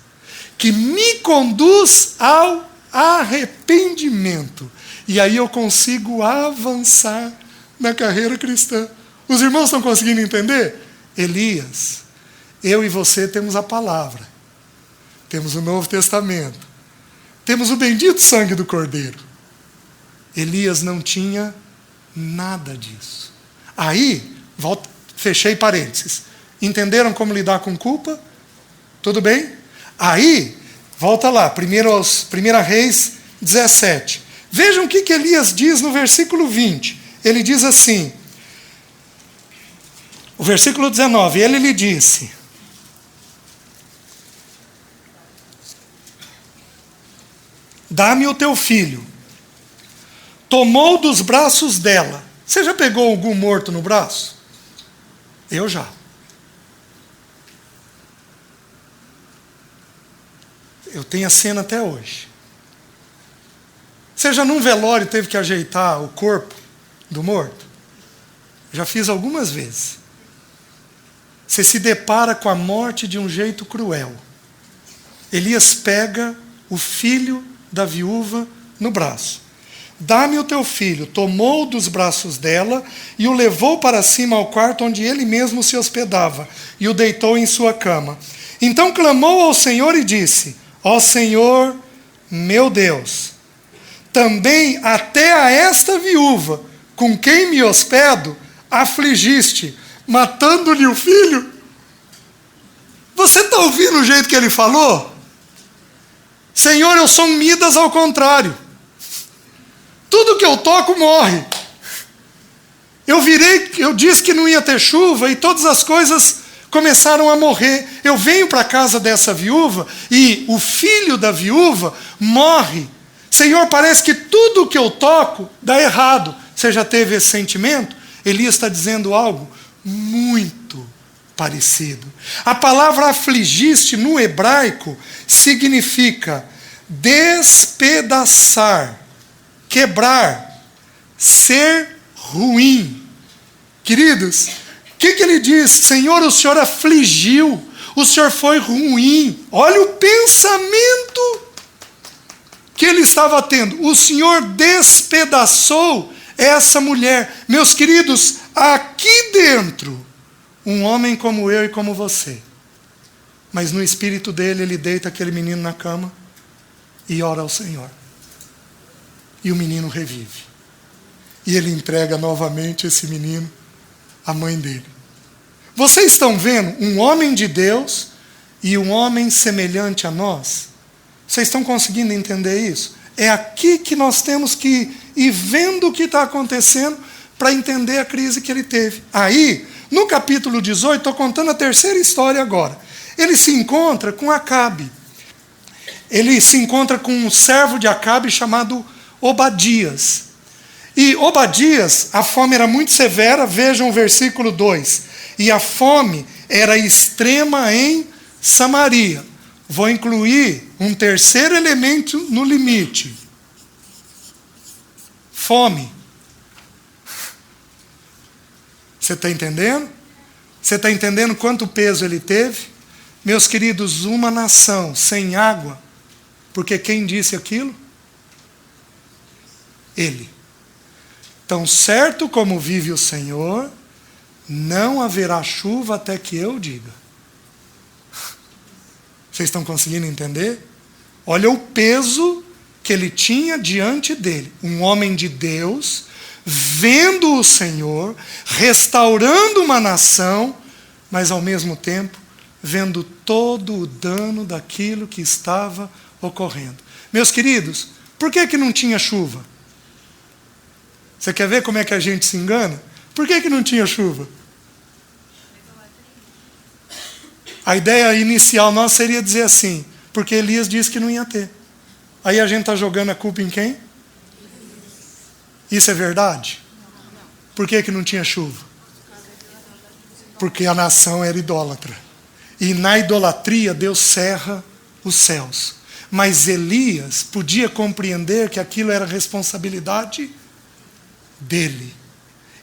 A: que me conduz ao arrependimento. E aí eu consigo avançar na carreira cristã. Os irmãos estão conseguindo entender? Elias, eu e você temos a palavra, temos o Novo Testamento, temos o bendito sangue do Cordeiro. Elias não tinha nada disso. Aí, fechei parênteses. Entenderam como lidar com culpa? Tudo bem? Aí, volta lá, 1 Reis 17. Vejam o que Elias diz no versículo 20. Ele diz assim, o versículo 19, ele lhe disse: dá-me o teu filho. Tomou dos braços dela. Você já pegou algum morto no braço? Eu já. Eu tenho a cena até hoje. Você já num velório teve que ajeitar o corpo do morto? Já fiz algumas vezes. Você se depara com a morte de um jeito cruel. Elias pega o filho da viúva no braço. Dá-me o teu filho. Tomou dos braços dela e o levou para cima ao quarto onde ele mesmo se hospedava e o deitou em sua cama. Então clamou ao Senhor e disse: ó Senhor, meu Deus, também até a esta viúva, com quem me hospedo, afligiste, matando-lhe o filho? Você está ouvindo o jeito que ele falou? Senhor, eu sou um Midas ao contrário. Tudo que eu toco morre. Eu disse que não ia ter chuva e todas as coisas começaram a morrer. Eu venho para a casa dessa viúva e o filho da viúva morre. Senhor, parece que tudo que eu toco dá errado. Você já teve esse sentimento? Elias está dizendo algo muito parecido. A palavra afligiste no hebraico significa despedaçar, quebrar, ser ruim. Queridos, o que ele diz? Senhor, o Senhor afligiu, o Senhor foi ruim. Olha o pensamento que ele estava tendo. O Senhor despedaçou essa mulher. Meus queridos, aqui dentro, um homem como eu e como você, mas no espírito dele, ele deita aquele menino na cama e ora ao Senhor. E o menino revive. E ele entrega novamente esse menino à mãe dele. Vocês estão vendo um homem de Deus e um homem semelhante a nós? Vocês estão conseguindo entender isso? É aqui que nós temos que ir vendo o que está acontecendo para entender a crise que ele teve. Aí, no capítulo 18, estou contando a terceira história agora. Ele se encontra com Acabe. Ele se encontra com um servo de Acabe chamado Obadias. E Obadias, a fome era muito severa, vejam o versículo 2. E a fome era extrema em Samaria. Vou incluir um terceiro elemento no limite. Fome. Você está entendendo? Você está entendendo quanto peso ele teve? Meus queridos, uma nação sem água, porque quem disse aquilo? Ele. Tão certo como vive o Senhor, não haverá chuva até que eu diga. Vocês estão conseguindo entender? Olha o peso que ele tinha diante dele. Um homem de Deus, vendo o Senhor, restaurando uma nação, mas ao mesmo tempo, vendo todo o dano daquilo que estava ocorrendo. Meus queridos, por que não tinha chuva? Você quer ver como é que a gente se engana? Por que não tinha chuva? A ideia inicial nossa seria dizer assim, porque Elias disse que não ia ter. Aí a gente está jogando a culpa em quem? Isso é verdade? Por que não tinha chuva? Porque a nação era idólatra. E na idolatria Deus cerra os céus. Mas Elias podia compreender que aquilo era responsabilidade dele.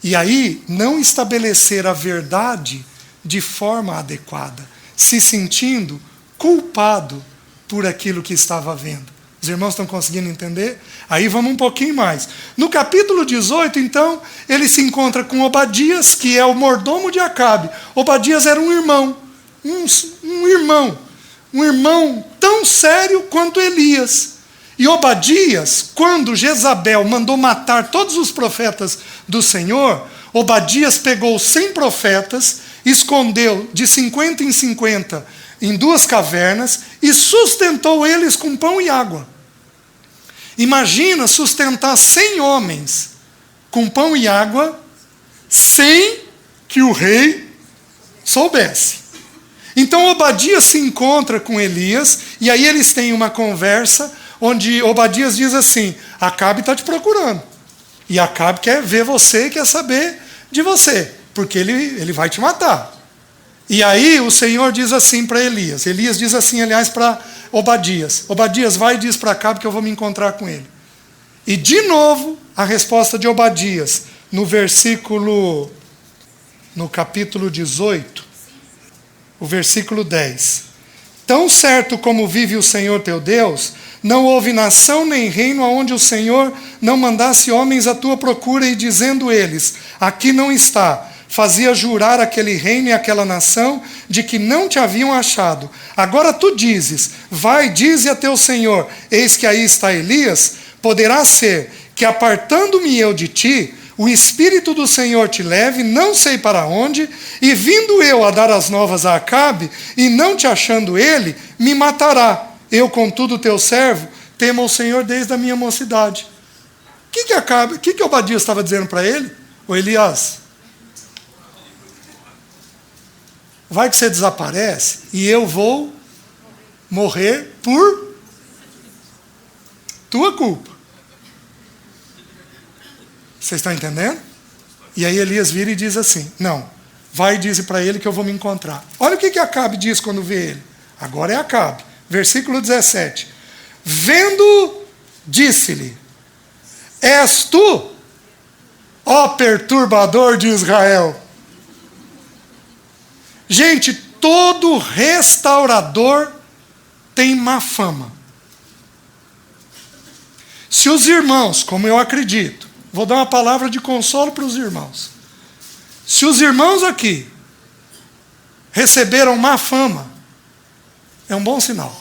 A: E aí, não estabelecer a verdade de forma adequada, se sentindo culpado por aquilo que estava vendo. Os irmãos estão conseguindo entender? Aí vamos um pouquinho mais. No capítulo 18, então, ele se encontra com Obadias, que é o mordomo de Acabe. Obadias era um irmão, um irmão tão sério quanto Elias. E Obadias, quando Jezabel mandou matar todos os profetas do Senhor, Obadias pegou 100 profetas, escondeu de 50 em 50 em 2 cavernas e sustentou eles com pão e água. Imagina sustentar 100 homens com pão e água sem que o rei soubesse. Então Obadias se encontra com Elias e aí eles têm uma conversa onde Obadias diz assim: Acabe está te procurando. E Acabe quer ver você, quer saber de você, porque ele vai te matar. E aí o Senhor diz assim para Elias. Elias diz assim, aliás, para Obadias: Obadias, vai e diz para Acabe que eu vou me encontrar com ele. E de novo, a resposta de Obadias, no capítulo 18, o versículo 10. Tão certo como vive o Senhor teu Deus, não houve nação nem reino aonde o Senhor não mandasse homens à tua procura e dizendo eles: aqui não está. Fazia jurar aquele reino e aquela nação de que não te haviam achado. Agora tu dizes: vai, dize a teu Senhor, eis que aí está Elias. Poderá ser que, apartando-me eu de ti, o Espírito do Senhor te leve, não sei para onde, e vindo eu a dar as novas a Acabe, e não te achando ele, me matará. Eu, contudo, teu servo, temo ao Senhor desde a minha mocidade. O que Obadias estava dizendo para ele? Ô Elias, vai que você desaparece e eu vou morrer por tua culpa. Vocês estão entendendo? E aí Elias vira e diz assim: não, vai e diz para ele que eu vou me encontrar. Olha o que Acabe diz quando vê ele. Agora é Acabe. Versículo 17. Vendo, disse-lhe: és tu, ó perturbador de Israel. Gente, todo restaurador tem má fama. Se os irmãos, como eu acredito, vou dar uma palavra de consolo para os irmãos. Se os irmãos aqui receberam má fama, é um bom sinal.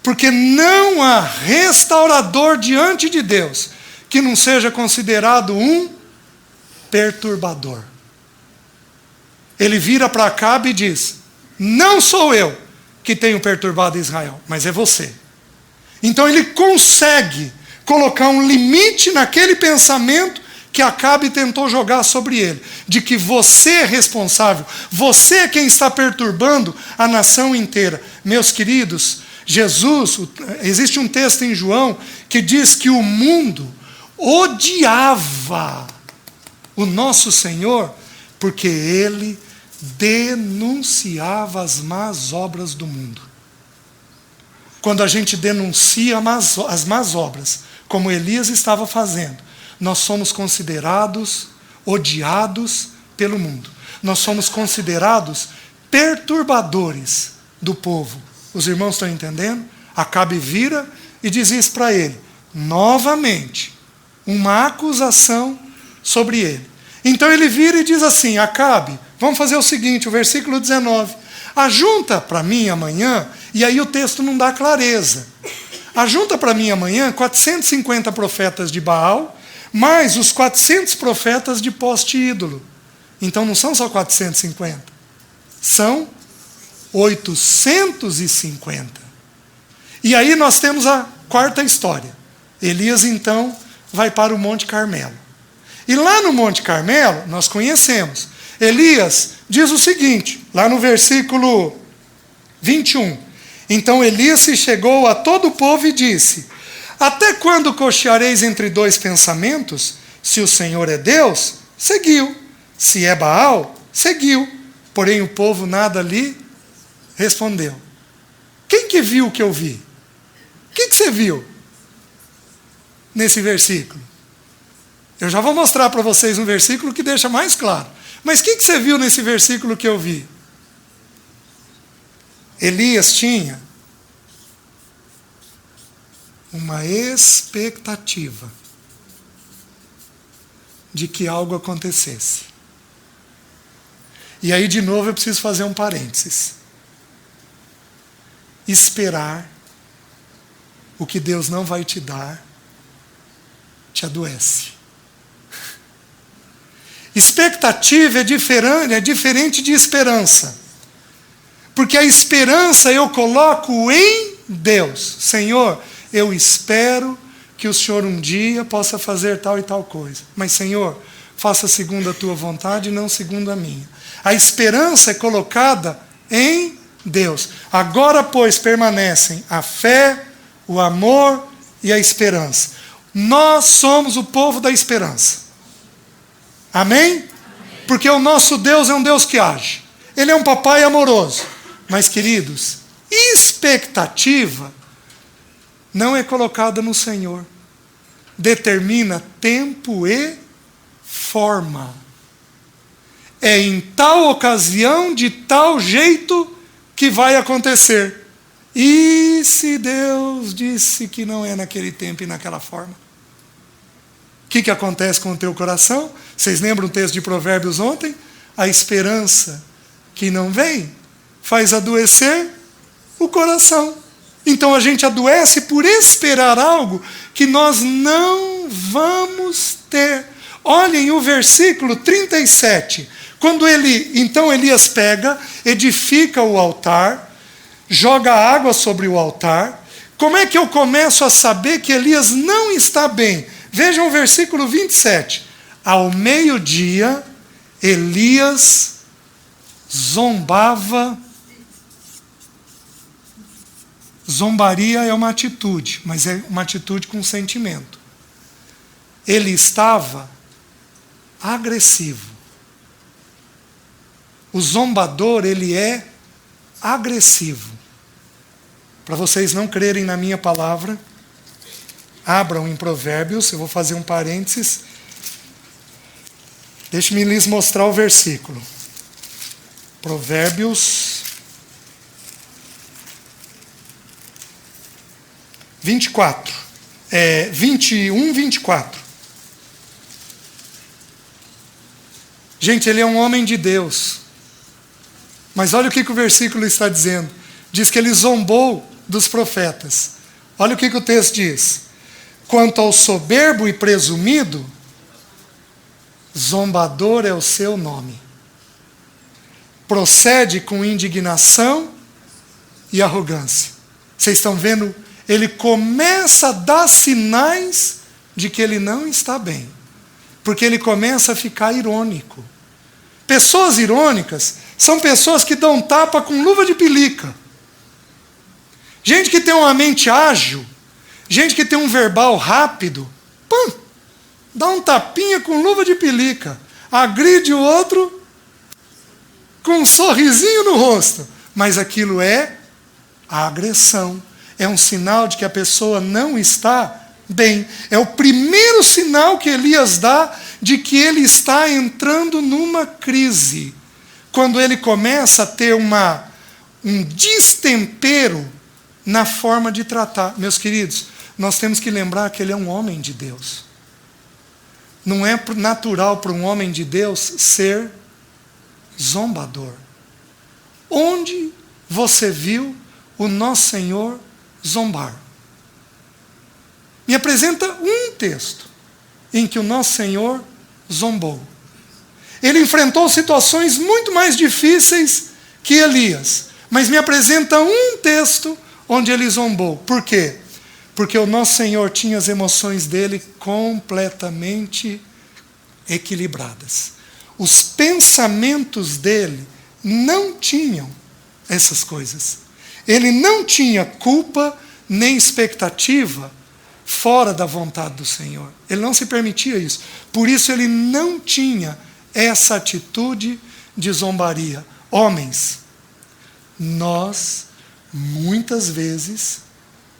A: Porque não há restaurador diante de Deus que não seja considerado um perturbador. Ele vira para Acabe e diz: não sou eu que tenho perturbado Israel, mas é você. Então ele consegue colocar um limite naquele pensamento que Acabe tentou jogar sobre ele, de que você é responsável, você é quem está perturbando a nação inteira. Meus queridos, existe um texto em João que diz que o mundo odiava o nosso Senhor porque ele denunciava as más obras do mundo. Quando a gente denuncia as más obras, como Elias estava fazendo, nós somos considerados odiados pelo mundo. Nós somos considerados perturbadores do povo. Os irmãos estão entendendo? Acabe vira e diz isso para ele. Novamente, uma acusação sobre ele. Então ele vira e diz assim: Acabe, vamos fazer o seguinte, o versículo 19. Ajunta para mim amanhã, e aí o texto não dá clareza. Ajunta para mim amanhã 450 profetas de Baal, mais os 400 profetas de poste ídolo. Então não são só 450, são 850. E aí nós temos a quarta história. Elias então vai para o Monte Carmelo. E lá no Monte Carmelo, nós conhecemos, Elias diz o seguinte, lá no versículo 21. Então Elias se chegou a todo o povo e disse: até quando cocheareis entre dois pensamentos? Se o Senhor é Deus, seguiu. Se é Baal, seguiu. Porém o povo nada lhe respondeu. Quem que viu o que eu vi? O que você viu nesse versículo? Eu já vou mostrar para vocês um versículo que deixa mais claro. Mas o que você viu nesse versículo que eu vi? Elias tinha uma expectativa de que algo acontecesse. E aí, de novo, eu preciso fazer um parênteses. Esperar o que Deus não vai te dar te adoece. Expectativa é diferente de esperança. Porque a esperança eu coloco em Deus. Senhor, eu espero que o Senhor um dia possa fazer tal e tal coisa. Mas, Senhor, faça segundo a tua vontade e não segundo a minha. A esperança é colocada em Deus. Agora, pois, permanecem a fé, o amor e a esperança. Nós somos o povo da esperança. Amém? Porque o nosso Deus é um Deus que age. Ele é um papai amoroso. Mas, queridos, expectativa não é colocada no Senhor. Determina tempo e forma. É em tal ocasião, de tal jeito, que vai acontecer. E se Deus disse que não é naquele tempo e naquela forma? O que acontece com o teu coração? Vocês lembram o texto de Provérbios ontem? A esperança que não vem faz adoecer o coração. Então a gente adoece por esperar algo que nós não vamos ter. Olhem o versículo 37. Quando então Elias pega, edifica o altar, joga água sobre o altar. Como é que eu começo a saber que Elias não está bem? Vejam o versículo 27. Ao meio-dia, Elias zombava. Zombaria é uma atitude, mas é uma atitude com sentimento. Ele estava agressivo. O zombador, ele é agressivo. Para vocês não crerem na minha palavra, abram em Provérbios, eu vou fazer um parênteses. Deixe-me lhes mostrar o versículo. Provérbios 24. 21, 24. Gente, ele é um homem de Deus. Mas olha o que o versículo está dizendo. Diz que ele zombou dos profetas. Olha o que o texto diz. Quanto ao soberbo e presumido, zombador é o seu nome. Procede com indignação e arrogância. Vocês estão vendo? Ele começa a dar sinais de que ele não está bem. Porque ele começa a ficar irônico. Pessoas irônicas são pessoas que dão tapa com luva de pelica. Gente que tem uma mente ágil, gente que tem um verbal rápido, dá um tapinha com luva de pelica, agride o outro com um sorrisinho no rosto. Mas aquilo é a agressão. É um sinal de que a pessoa não está bem. É o primeiro sinal que Elias dá de que ele está entrando numa crise. Quando ele começa a ter um destempero na forma de tratar. Meus queridos, nós temos que lembrar que ele é um homem de Deus. Não é natural para um homem de Deus ser zombador. Onde você viu o nosso Senhor zombar? Me apresenta um texto em que o nosso Senhor zombou. Ele enfrentou situações muito mais difíceis que Elias. Mas me apresenta um texto onde ele zombou. Por quê? Porque o nosso Senhor tinha as emoções dele completamente equilibradas. Os pensamentos dele não tinham essas coisas. Ele não tinha culpa nem expectativa fora da vontade do Senhor. Ele não se permitia isso. Por isso ele não tinha essa atitude de zombaria. Homens, nós muitas vezes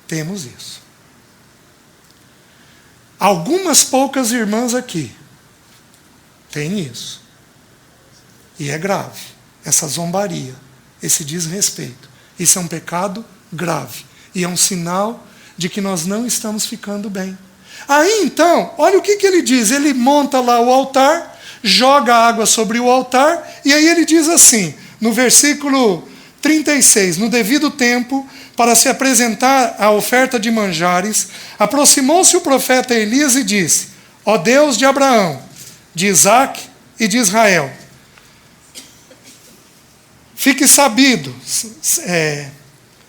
A: temos isso. Algumas poucas irmãs aqui têm isso. E é grave. Essa zombaria, esse desrespeito. Isso é um pecado grave. E é um sinal de que nós não estamos ficando bem. Aí então, olha o que ele diz. Ele monta lá o altar, joga água sobre o altar, e aí ele diz assim, no versículo 36, no devido tempo, para se apresentar a oferta de manjares, aproximou-se o profeta Elias e disse: ó Deus de Abraão, de Isaque e de Israel, fique sabido,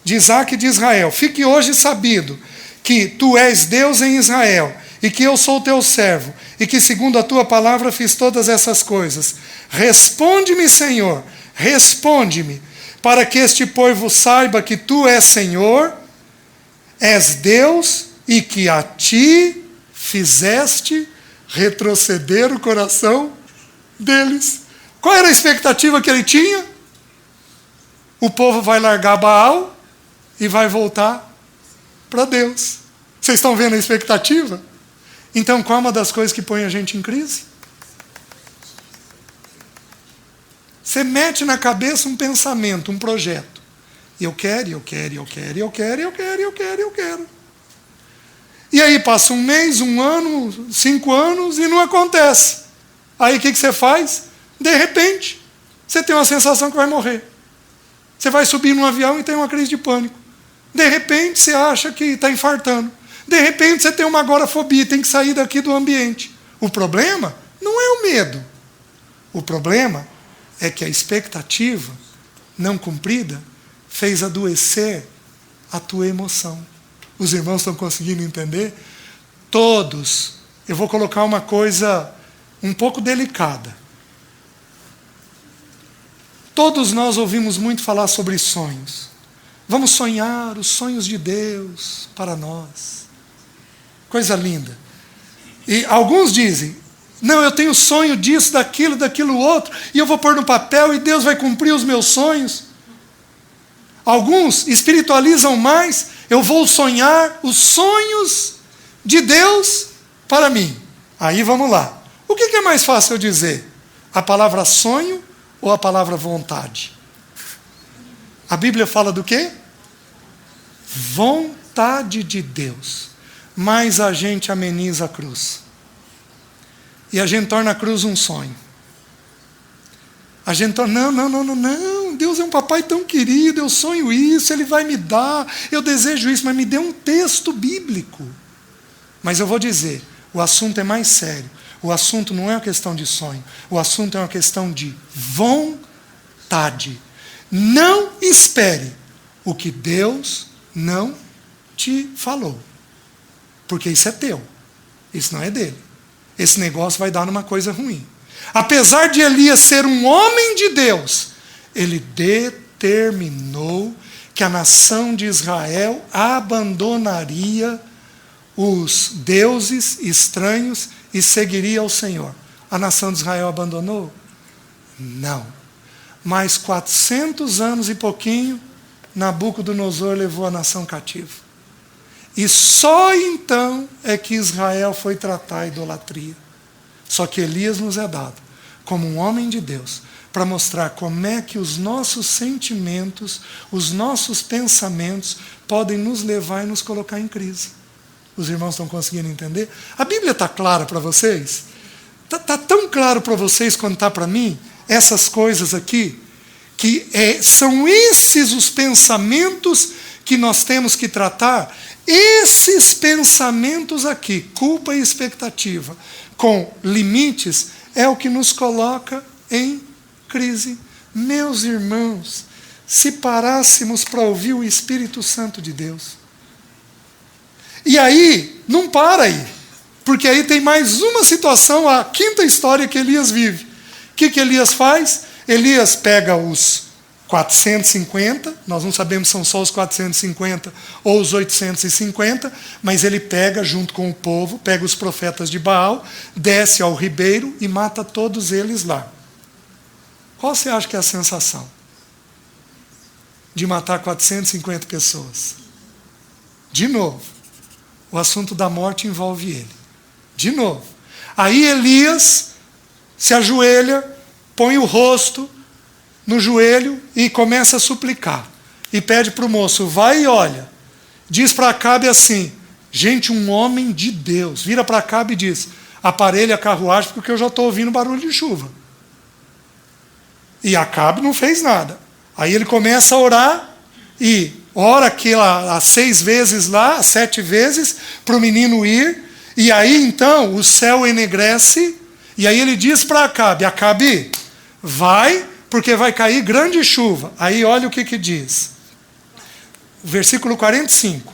A: de Isaque e de Israel, fique hoje sabido que tu és Deus em Israel, e que eu sou teu servo, e que segundo a tua palavra fiz todas essas coisas. Responde-me, Senhor, responde-me, para que este povo saiba que tu és Senhor, és Deus, e que a ti fizeste retroceder o coração deles. Qual era a expectativa que ele tinha? O povo vai largar Baal e vai voltar para Deus. Vocês estão vendo a expectativa? Então, qual é uma das coisas que põe a gente em crise? Você mete na cabeça um pensamento, um projeto. E eu quero. E aí passa um mês, um ano, 5 anos e não acontece. Aí o que você faz? De repente, você tem uma sensação que vai morrer. Você vai subir num avião e tem uma crise de pânico. De repente, você acha que está infartando. De repente, você tem uma agorafobia, tem que sair daqui do ambiente. O problema não é o medo. O problema é que a expectativa não cumprida fez adoecer a tua emoção. Os irmãos estão conseguindo entender? Todos. Eu vou colocar uma coisa um pouco delicada. Todos nós ouvimos muito falar sobre sonhos. Vamos sonhar os sonhos de Deus para nós. Coisa linda. E alguns dizem, não, eu tenho sonho disso, daquilo outro, e eu vou pôr no papel e Deus vai cumprir os meus sonhos. Alguns espiritualizam mais, eu vou sonhar os sonhos de Deus para mim. Aí vamos lá. O que é mais fácil eu dizer? A palavra sonho ou a palavra vontade? A Bíblia fala do quê? Vontade de Deus. Mas a gente ameniza a cruz. E a gente torna a cruz um sonho. A gente torna, não, Deus é um papai tão querido, eu sonho isso, Ele vai me dar, eu desejo isso, mas me dê um texto bíblico. Mas eu vou dizer, o assunto é mais sério. O assunto não é uma questão de sonho, o assunto é uma questão de vontade. Não espere o que Deus não te falou. Porque isso é teu, isso não é dele. Esse negócio vai dar numa coisa ruim. Apesar de Elias ser um homem de Deus, ele determinou que a nação de Israel abandonaria os deuses estranhos e seguiria ao Senhor. A nação de Israel abandonou? Não. Mas 400 anos e pouquinho, Nabucodonosor levou a nação cativa. E só então é que Israel foi tratar a idolatria. Só que Elias nos é dado como um homem de Deus para mostrar como é que os nossos sentimentos, os nossos pensamentos podem nos levar e nos colocar em crise. Os irmãos estão conseguindo entender? A Bíblia está clara para vocês? Está tão claro para vocês quanto está para mim? Essas coisas aqui, que são esses os pensamentos que nós temos que tratar. Esses pensamentos aqui, culpa e expectativa, com limites, é o que nos coloca em crise. Meus irmãos, se parássemos para ouvir o Espírito Santo de Deus. E aí, não para aí, porque aí tem mais uma situação, a quinta história que Elias vive. O que Elias faz? Elias pega os 450, nós não sabemos se são só os 450 ou os 850, mas ele pega junto com o povo, pega os profetas de Baal, desce ao ribeiro e mata todos eles lá. Qual você acha que é a sensação de matar 450 pessoas? De novo, o assunto da morte envolve ele. De novo. Aí Elias se ajoelha, põe o rosto no joelho e começa a suplicar. E pede para o moço, vai e olha. Diz para Acabe assim, gente, um homem de Deus. Vira para Acabe e diz, aparelhe a carruagem porque eu já estou ouvindo barulho de chuva. E Acabe não fez nada. Aí ele começa a orar e ora as 6 vezes lá, 7 vezes, para o menino ir. E aí então o céu enegrece. E aí ele diz para Acabe, Acabe, vai, porque vai cair grande chuva. Aí olha o que diz. Versículo 45.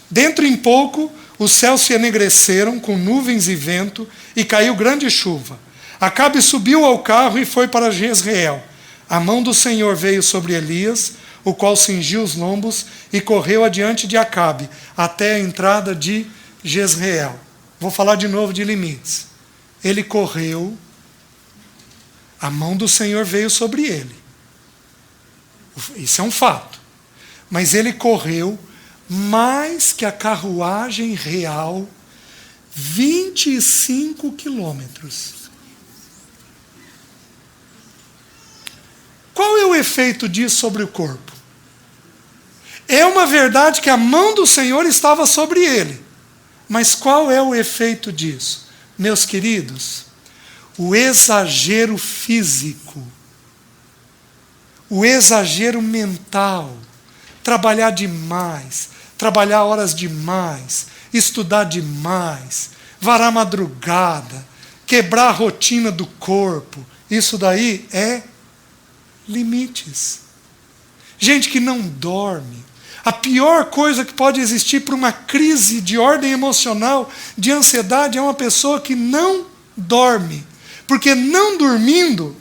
A: Dentro em pouco os céus se enegreceram com nuvens e vento e caiu grande chuva. Acabe subiu ao carro e foi para Jezreel. A mão do Senhor veio sobre Elias, o qual cingiu os lombos e correu adiante de Acabe, até a entrada de Jezreel. Vou falar de novo de limites. Ele correu, a mão do Senhor veio sobre ele. Isso é um fato. Mas ele correu mais que a carruagem real, 25 quilômetros. Qual é o efeito disso sobre o corpo? É uma verdade que a mão do Senhor estava sobre ele. Mas qual é o efeito disso? Meus queridos, o exagero físico, o exagero mental, trabalhar demais, trabalhar horas demais, estudar demais, varar madrugada, quebrar a rotina do corpo, isso daí é limites. Gente que não dorme. A pior coisa que pode existir para uma crise de ordem emocional, de ansiedade, é uma pessoa que não dorme. Porque não dormindo,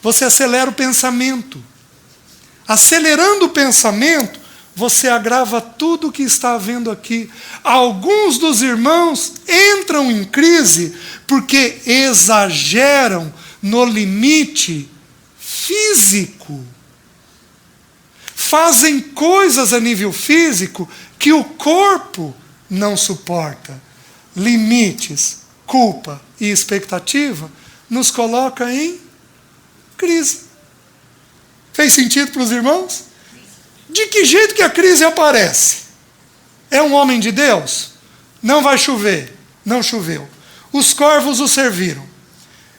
A: você acelera o pensamento. Acelerando o pensamento, você agrava tudo o que está havendo aqui. Alguns dos irmãos entram em crise porque exageram no limite físico. Fazem coisas a nível físico que o corpo não suporta. Limites, culpa e expectativa nos coloca em crise. Fez sentido para os irmãos? De que jeito que a crise aparece? É um homem de Deus? Não vai chover. Não choveu. Os corvos o serviram.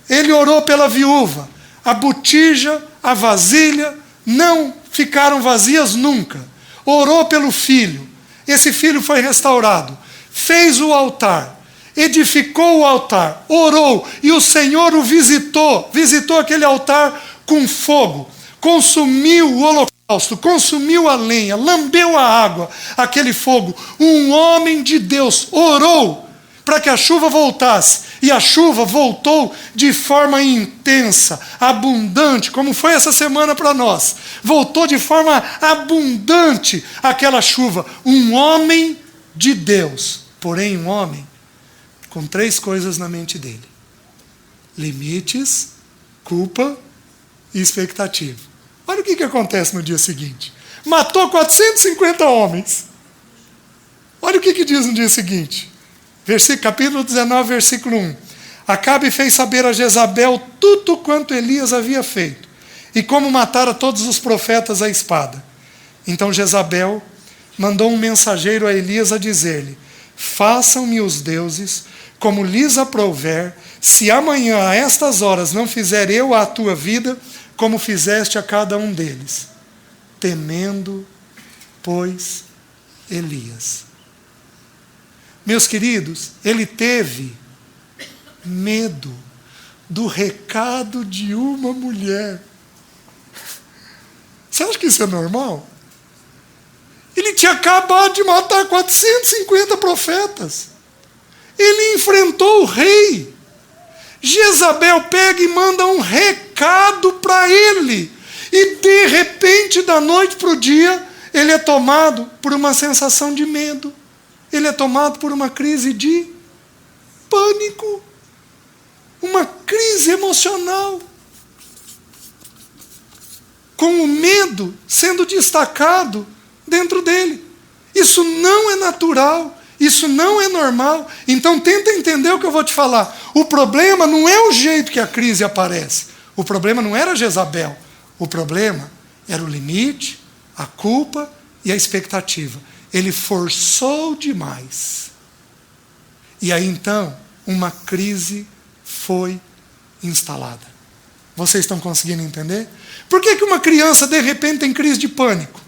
A: Ele orou pela viúva. A botija, a vasilha, não ficaram vazias nunca. Orou pelo filho. Esse filho foi restaurado. Fez o altar. Edificou o altar. Orou. E o Senhor o visitou. Visitou aquele altar com fogo. Consumiu o holocausto. Consumiu a lenha. Lambeu a água. Aquele fogo. Um homem de Deus orou para que a chuva voltasse. E a chuva voltou de forma intensa, abundante, como foi essa semana para nós. Voltou de forma abundante aquela chuva. Um homem de Deus. Porém, um homem com 3 coisas na mente dele: limites, culpa e expectativa. Olha o que acontece no dia seguinte. Matou 450 homens. Olha o que diz no dia seguinte. Capítulo 19, versículo 1. Acabe fez saber a Jezabel tudo quanto Elias havia feito, e como matara todos os profetas à espada. Então Jezabel mandou um mensageiro a Elias a dizer-lhe: façam-me os deuses como lhes aprouver, se amanhã a estas horas não fizer eu a tua vida, como fizeste a cada um deles. Temendo, pois, Elias. Meus queridos, ele teve medo do recado de uma mulher. Você acha que isso é normal? Ele tinha acabado de matar 450 profetas. Ele enfrentou o rei. Jezabel pega e manda um recado para ele. E de repente, da noite para o dia, ele é tomado por uma sensação de medo. Ele é tomado por uma crise de pânico. uma crise emocional, com o medo sendo destacado dentro dele. Isso não é natural, isso não é normal. Então tenta entender o que eu vou te falar. O problema não é o jeito que a crise aparece. O problema não era Jezabel. O problema era o limite, a culpa e a expectativa. Ele forçou demais. E aí então, uma crise foi instalada. Vocês estão conseguindo entender? Por que uma criança de repente tem crise de pânico?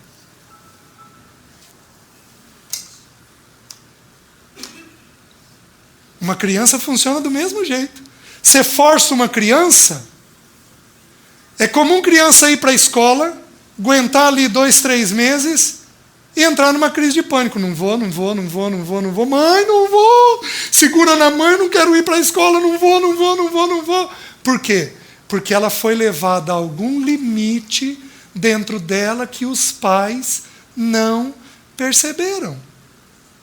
A: Uma criança funciona do mesmo jeito. Você força uma criança, é comum criança ir para a escola, aguentar ali 2, 3 meses e entrar numa crise de pânico. Não vou. Mãe, não vou. Segura na mãe, não quero ir para a escola, não vou. Por quê? Porque ela foi levada a algum limite dentro dela que os pais não perceberam.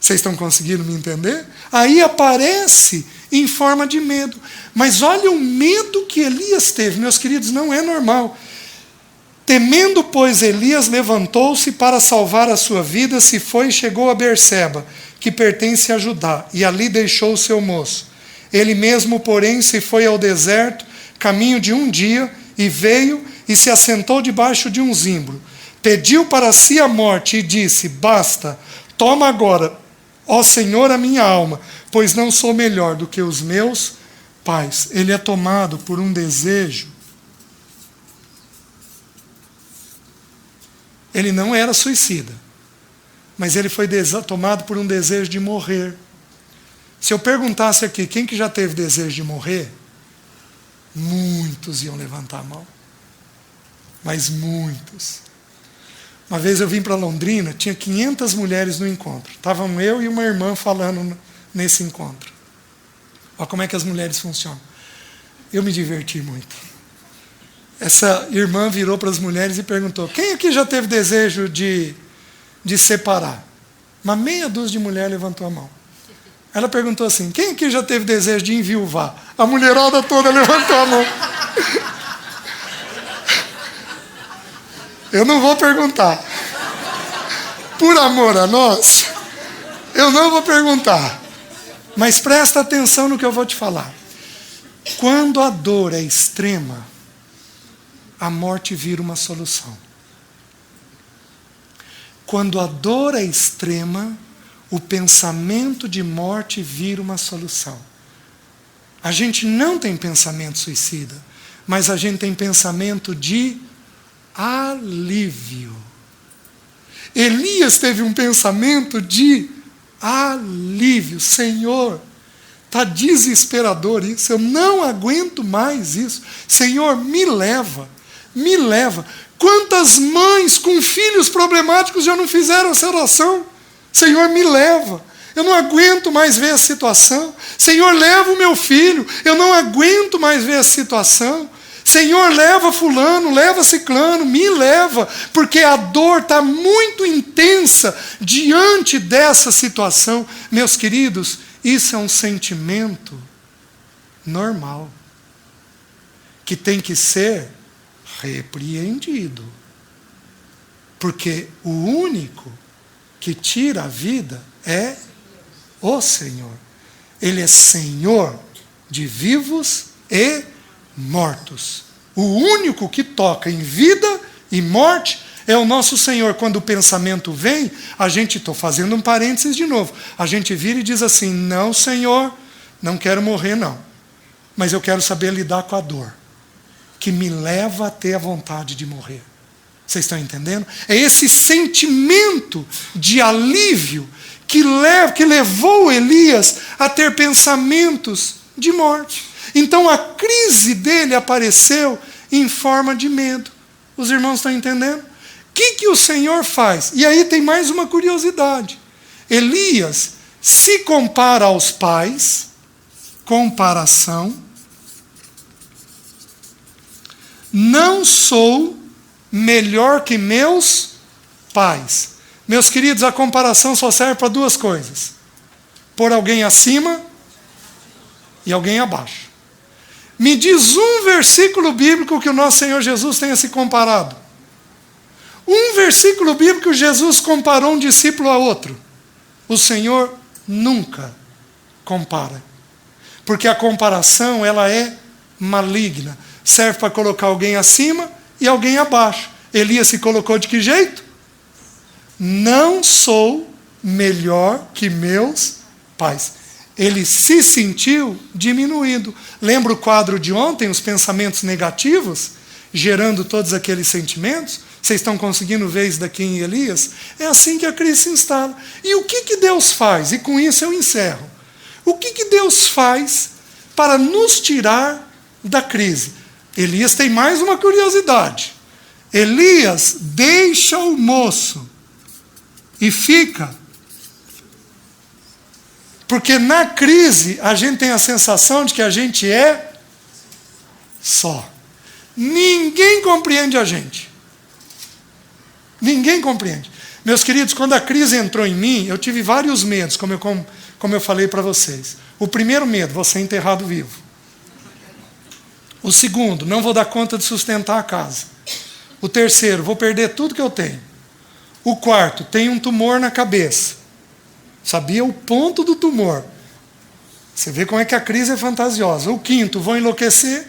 A: Vocês estão conseguindo me entender? Aí aparece em forma de medo. Mas olha o medo que Elias teve, meus queridos, não é normal. Temendo, pois, Elias levantou-se para salvar a sua vida, se foi e chegou a Berseba, que pertence a Judá, e ali deixou o seu moço. Ele mesmo, porém, se foi ao deserto, caminho de 1 dia, e veio e se assentou debaixo de um zimbro. Pediu para si a morte e disse: basta, toma agora, ó Senhor, a minha alma, pois não sou melhor do que os meus pais. Ele é tomado por um desejo. Ele não era suicida, mas ele foi tomado por um desejo de morrer. Se eu perguntasse aqui, quem que já teve desejo de morrer? Muitos iam levantar a mão. Mas muitos. Uma vez eu vim para Londrina, tinha 500 mulheres no encontro. Estavam eu e uma irmã falando nesse encontro. Olha como é que as mulheres funcionam. Eu me diverti muito. Essa irmã virou para as mulheres e perguntou: quem aqui já teve desejo de separar? Uma meia dúzia de mulheres levantou a mão. Ela perguntou assim: quem aqui já teve desejo de enviuvar? A mulherada toda levantou a mão. Eu não vou perguntar. Por amor a nós, eu não vou perguntar. Mas presta atenção no que eu vou te falar. Quando a dor é extrema, a morte vira uma solução. Quando a dor é extrema, o pensamento de morte vira uma solução. A gente não tem pensamento suicida, mas a gente tem pensamento de alívio. Elias teve um pensamento de alívio. Senhor, está desesperador isso, eu não aguento mais isso. Senhor, me leva. Quantas mães com filhos problemáticos já não fizeram essa oração? Senhor, me leva. Eu não aguento mais ver a situação. Senhor, leva o meu filho. Eu não aguento mais ver a situação. Senhor, leva fulano, leva ciclano, me leva, porque a dor está muito intensa diante dessa situação. Meus queridos, isso é um sentimento normal, que tem que ser repreendido. Porque o único que tira a vida é o Senhor. Ele é Senhor de vivos e mortos. O único que toca em vida e morte é o nosso Senhor. Quando o pensamento vem, a gente, estou fazendo um parênteses de novo, a gente vira e diz assim: não, Senhor, não quero morrer não, mas eu quero saber lidar com a dor que me leva a ter a vontade de morrer. Vocês estão entendendo? É esse sentimento de alívio que levou Elias a ter pensamentos de morte. Então a crise dele apareceu em forma de medo. Os irmãos estão entendendo? O que o Senhor faz? E aí tem mais uma curiosidade. Elias se compara aos pais, comparação. Não sou melhor que meus pais. Meus queridos, a comparação só serve para 2 coisas: pôr alguém acima e alguém abaixo. Me diz um versículo bíblico que o nosso Senhor Jesus tenha se comparado. Um versículo bíblico que Jesus comparou um discípulo a outro. O Senhor nunca compara. Porque a comparação, ela é maligna. Serve para colocar alguém acima e alguém abaixo. Elias se colocou de que jeito? Não sou melhor que meus pais. Ele se sentiu diminuído. Lembra o quadro de ontem, os pensamentos negativos, gerando todos aqueles sentimentos? Vocês estão conseguindo ver isso daqui em Elias? É assim que a crise se instala. E o que Deus faz? E com isso eu encerro. O que Deus faz para nos tirar da crise? Elias tem mais uma curiosidade. Elias deixa o moço e fica. Porque na crise a gente tem a sensação de que a gente é só. Ninguém compreende a gente. Ninguém compreende. Meus queridos, quando a crise entrou em mim, eu tive vários medos, como eu falei para vocês. O primeiro medo, vou ser enterrado vivo. O segundo, não vou dar conta de sustentar a casa. O terceiro, vou perder tudo que eu tenho. O quarto, tenho um tumor na cabeça. Sabia o ponto do tumor. Você vê como é que a crise é fantasiosa. O quinto, vou enlouquecer.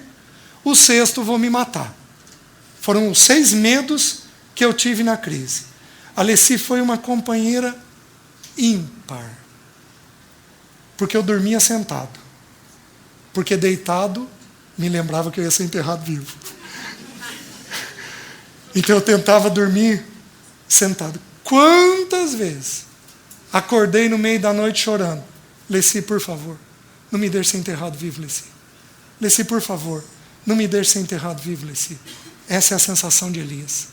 A: O sexto, vou me matar. Foram os 6 medos que eu tive na crise. A Leci foi uma companheira ímpar. Porque eu dormia sentado. Porque deitado, me lembrava que eu ia ser enterrado vivo. Então eu tentava dormir sentado. Quantas vezes acordei no meio da noite chorando. Leci, por favor, não me deixe ser enterrado vivo, Leci. Leci, por favor, não me deixe ser enterrado vivo, Leci. Essa é a sensação de Elias.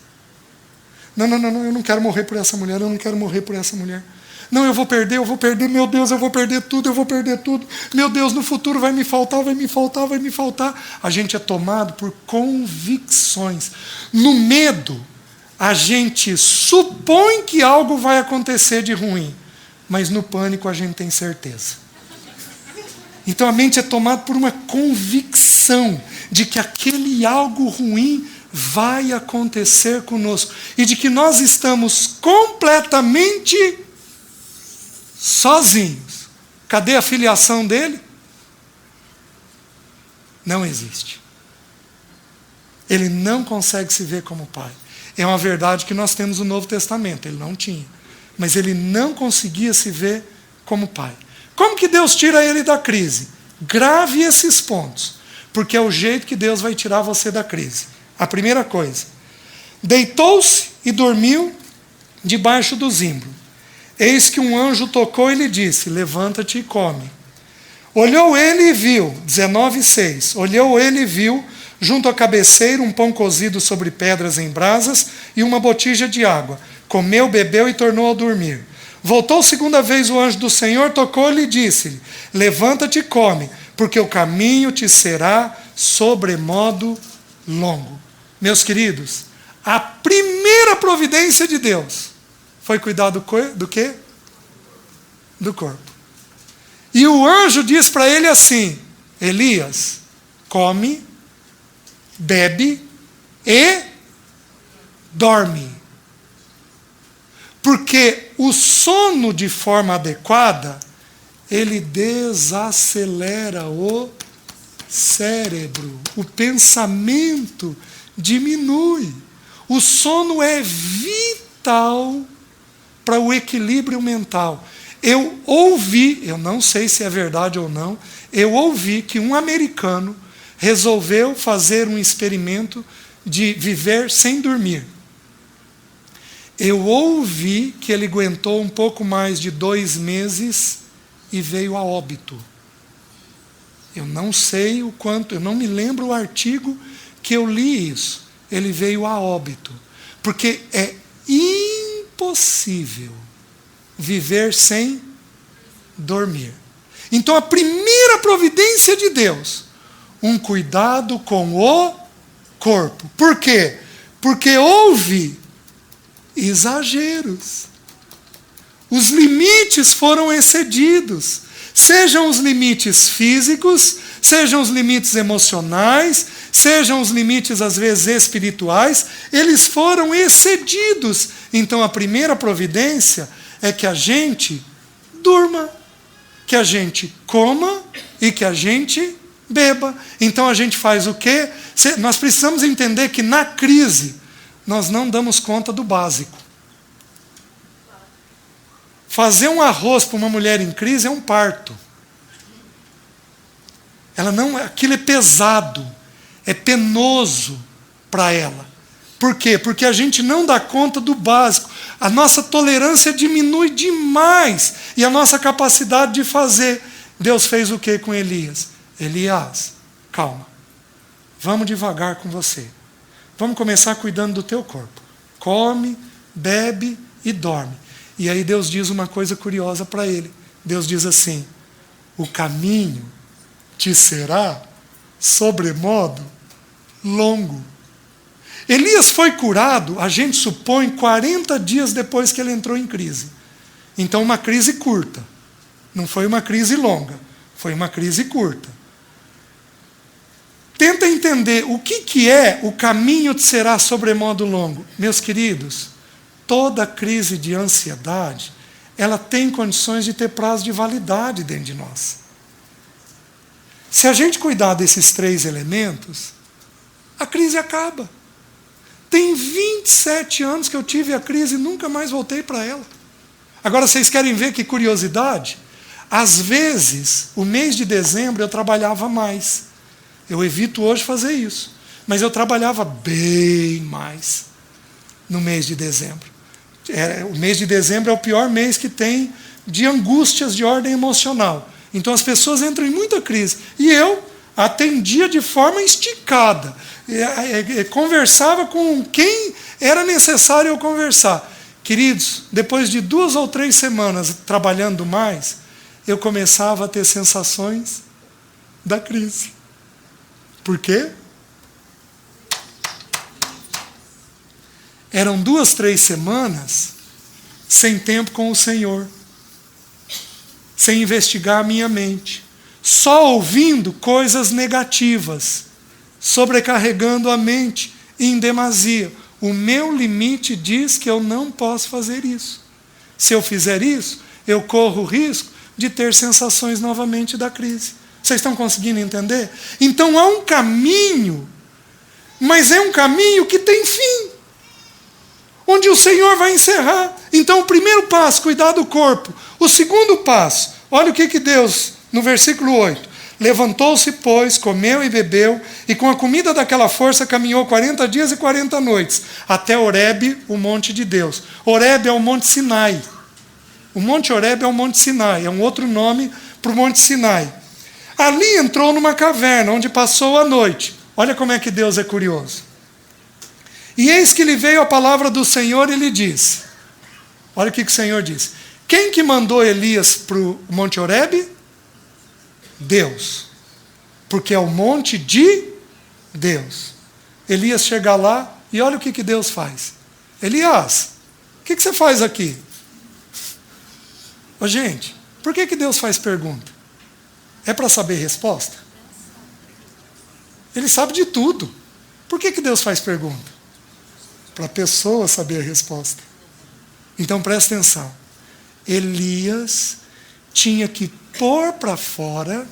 A: Não, eu não quero morrer por essa mulher, eu não quero morrer por essa mulher. Não, eu vou perder, meu Deus, eu vou perder tudo. Meu Deus, no futuro vai me faltar. A gente é tomado por convicções. No medo, a gente supõe que algo vai acontecer de ruim, mas no pânico a gente tem certeza. Então a mente é tomada por uma convicção de que aquele algo ruim vai acontecer conosco e de que nós estamos completamente sozinhos. Cadê a filiação dele? Não existe. Ele não consegue se ver como pai. É uma verdade que nós temos no Novo Testamento. Ele não tinha. Mas ele não conseguia se ver como pai. Como que Deus tira ele da crise? Grave esses pontos. Porque é o jeito que Deus vai tirar você da crise. A primeira coisa. Deitou-se e dormiu debaixo do zimbro. Eis que um anjo tocou e lhe disse, levanta-te e come. Olhou ele e viu, 19:6, olhou ele e viu, junto à cabeceira, um pão cozido sobre pedras em brasas e uma botija de água. Comeu, bebeu e tornou a dormir. Voltou segunda vez o anjo do Senhor, tocou-lhe e disse-lhe, levanta-te e come, porque o caminho te será sobremodo longo. Meus queridos, a primeira providência de Deus foi cuidar do quê? Do corpo. E o anjo diz para ele assim, Elias, come, bebe e dorme. Porque o sono de forma adequada, ele desacelera o cérebro. O pensamento diminui. O sono é vital para o equilíbrio mental. Eu ouvi, eu não sei se é verdade ou não, eu ouvi que um americano resolveu fazer um experimento de viver sem dormir. Eu ouvi que ele aguentou um pouco mais de 2 meses e veio a óbito. Eu não sei o quanto, eu não me lembro o artigo que eu li isso. Ele veio a óbito. Porque é impossível viver sem dormir. Então a primeira providência de Deus, um cuidado com o corpo. Por quê? Porque houve exageros. Os limites foram excedidos. Sejam os limites físicos, sejam os limites emocionais, sejam os limites, às vezes, espirituais, eles foram excedidos. Então, a primeira providência é que a gente durma, que a gente coma e que a gente beba. Então, a gente faz o quê? Nós precisamos entender que, na crise, nós não damos conta do básico. Fazer um arroz para uma mulher em crise é um parto. Aquilo é pesado, é penoso para ela. Por quê? Porque a gente não dá conta do básico. A nossa tolerância diminui demais e a nossa capacidade de fazer. Deus fez o que com Elias? Elias, calma. Vamos devagar com você. Vamos começar cuidando do teu corpo. Come, bebe e dorme. E aí Deus diz uma coisa curiosa para ele. Deus diz assim: o caminho te será sobremodo longo. Elias foi curado, a gente supõe, 40 dias depois que ele entrou em crise. Então, uma crise curta. Não foi uma crise longa, foi uma crise curta. Tenta entender o que é o caminho te será sobremodo longo. Meus queridos, toda crise de ansiedade, ela tem condições de ter prazo de validade dentro de nós. Se a gente cuidar desses 3 elementos, a crise acaba. Tem 27 anos que eu tive a crise e nunca mais voltei para ela. Agora, vocês querem ver que curiosidade? Às vezes, o mês de dezembro eu trabalhava mais. Eu evito hoje fazer isso. Mas eu trabalhava bem mais no mês de dezembro. O mês de dezembro é o pior mês que tem de angústias de ordem emocional. Então as pessoas entram em muita crise. E eu atendia de forma esticada. Conversava com quem era necessário eu conversar. Queridos, depois de 2 ou 3 semanas trabalhando mais, eu começava a ter sensações da crise. Por quê? Eram 2, 3 semanas sem tempo com o Senhor. Sem investigar a minha mente. Só ouvindo coisas negativas. Sobrecarregando a mente em demasia. O meu limite diz que eu não posso fazer isso. Se eu fizer isso, eu corro o risco de ter sensações novamente da crise. Vocês estão conseguindo entender? Então há um caminho, mas é um caminho que tem fim. Onde o Senhor vai encerrar. Então o primeiro passo, cuidar do corpo. O segundo passo, olha o que Deus, no versículo 8. Levantou-se, pois, comeu e bebeu, e com a comida daquela força caminhou 40 dias e 40 noites, até Horebe, o monte de Deus. Horebe é o monte Sinai. O monte Horebe é o monte Sinai, é um outro nome para o monte Sinai. Ali entrou numa caverna, onde passou a noite. Olha como é que Deus é curioso. E eis que lhe veio a palavra do Senhor e lhe disse. Olha o que o Senhor disse. Quem que mandou Elias para o monte Horebe? Deus. Porque é o monte de Deus. Elias chega lá e olha o que Deus faz. Elias, o que você faz aqui? Ô, gente, por que Deus faz pergunta? É para saber resposta? Ele sabe de tudo. Por que Deus faz pergunta? Para a pessoa saber a resposta. Então presta atenção. Elias tinha que pôr para fora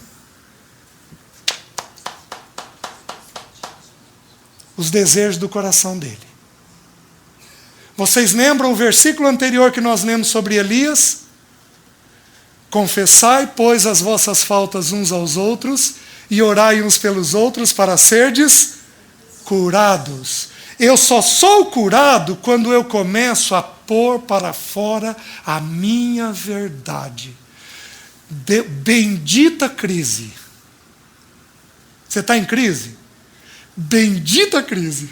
A: os desejos do coração dele. Vocês lembram o versículo anterior que nós lemos sobre Elias? Confessai, pois, as vossas faltas uns aos outros e orai uns pelos outros para serdes curados. Eu só sou curado quando eu começo a pôr para fora a minha verdade. Bendita crise. Você está em crise? Bendita crise.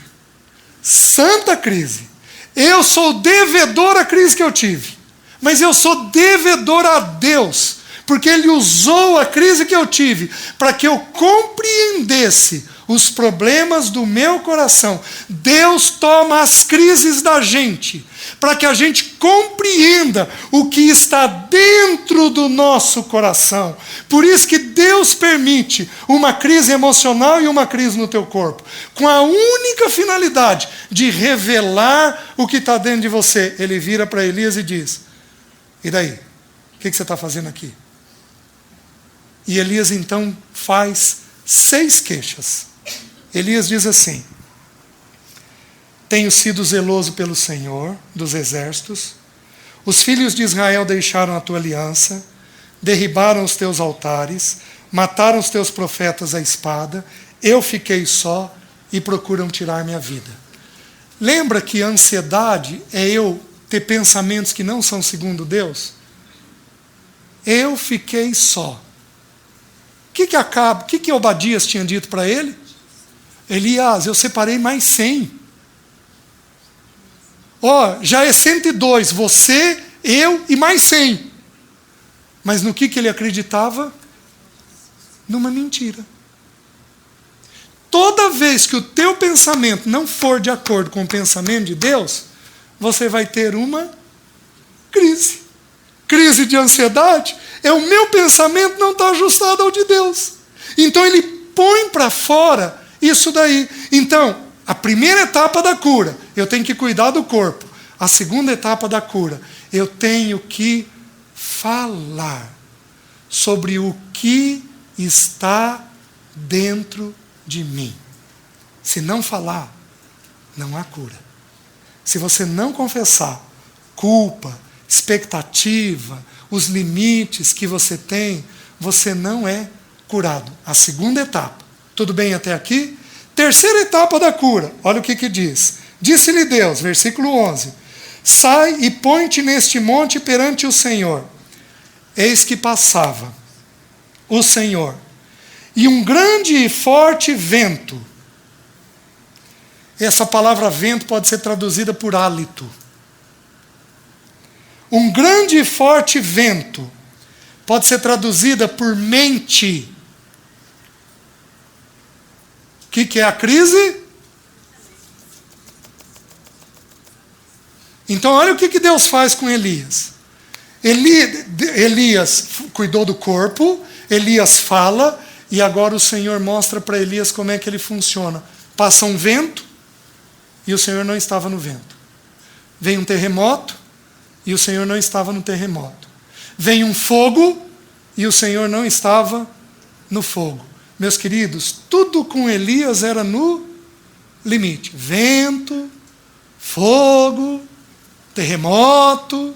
A: Santa crise. Eu sou devedor à crise que eu tive. Mas eu sou devedor a Deus. Porque Ele usou a crise que eu tive para que eu compreendesse os problemas do meu coração. Deus toma as crises da gente, para que a gente compreenda o que está dentro do nosso coração. Por isso que Deus permite uma crise emocional e uma crise no teu corpo, com a única finalidade de revelar o que está dentro de você. Ele vira para Elias e diz: e daí? O que você está fazendo aqui? E Elias então faz 6 queixas. Elias diz assim: tenho sido zeloso pelo Senhor dos exércitos, os filhos de Israel deixaram a tua aliança, derribaram os teus altares, mataram os teus profetas à espada, eu fiquei só e procuram tirar minha vida. Lembra que a ansiedade é eu ter pensamentos que não são segundo Deus? Eu fiquei só. O que Obadias tinha dito para ele? Elias, eu separei mais 100. Já é 102, você, eu e mais 100. Mas no que ele acreditava? Numa mentira. Toda vez que o teu pensamento não for de acordo com o pensamento de Deus, você vai ter uma crise. Crise de ansiedade é o meu pensamento não está ajustado ao de Deus. Então ele põe para fora isso daí. Então, a primeira etapa da cura, eu tenho que cuidar do corpo. A segunda etapa da cura, eu tenho que falar sobre o que está dentro de mim. Se não falar, não há cura. Se você não confessar culpa, expectativa, os limites que você tem, você não é curado. A segunda etapa. Tudo bem até aqui? Terceira etapa da cura. Olha o que diz. Disse-lhe Deus, versículo 11: sai e põe-te neste monte perante o Senhor. Eis que passava o Senhor, e um grande e forte vento. Essa palavra vento pode ser traduzida por hálito. Um grande e forte vento pode ser traduzida por mente. O que é a crise? Então olha o que Deus faz com Elias. Elias cuidou do corpo, Elias fala, e agora o Senhor mostra para Elias como é que ele funciona. Passa um vento, e o Senhor não estava no vento. Vem um terremoto, e o Senhor não estava no terremoto. Vem um fogo, e o Senhor não estava no fogo. Meus queridos, tudo com Elias era no limite. Vento, fogo, terremoto,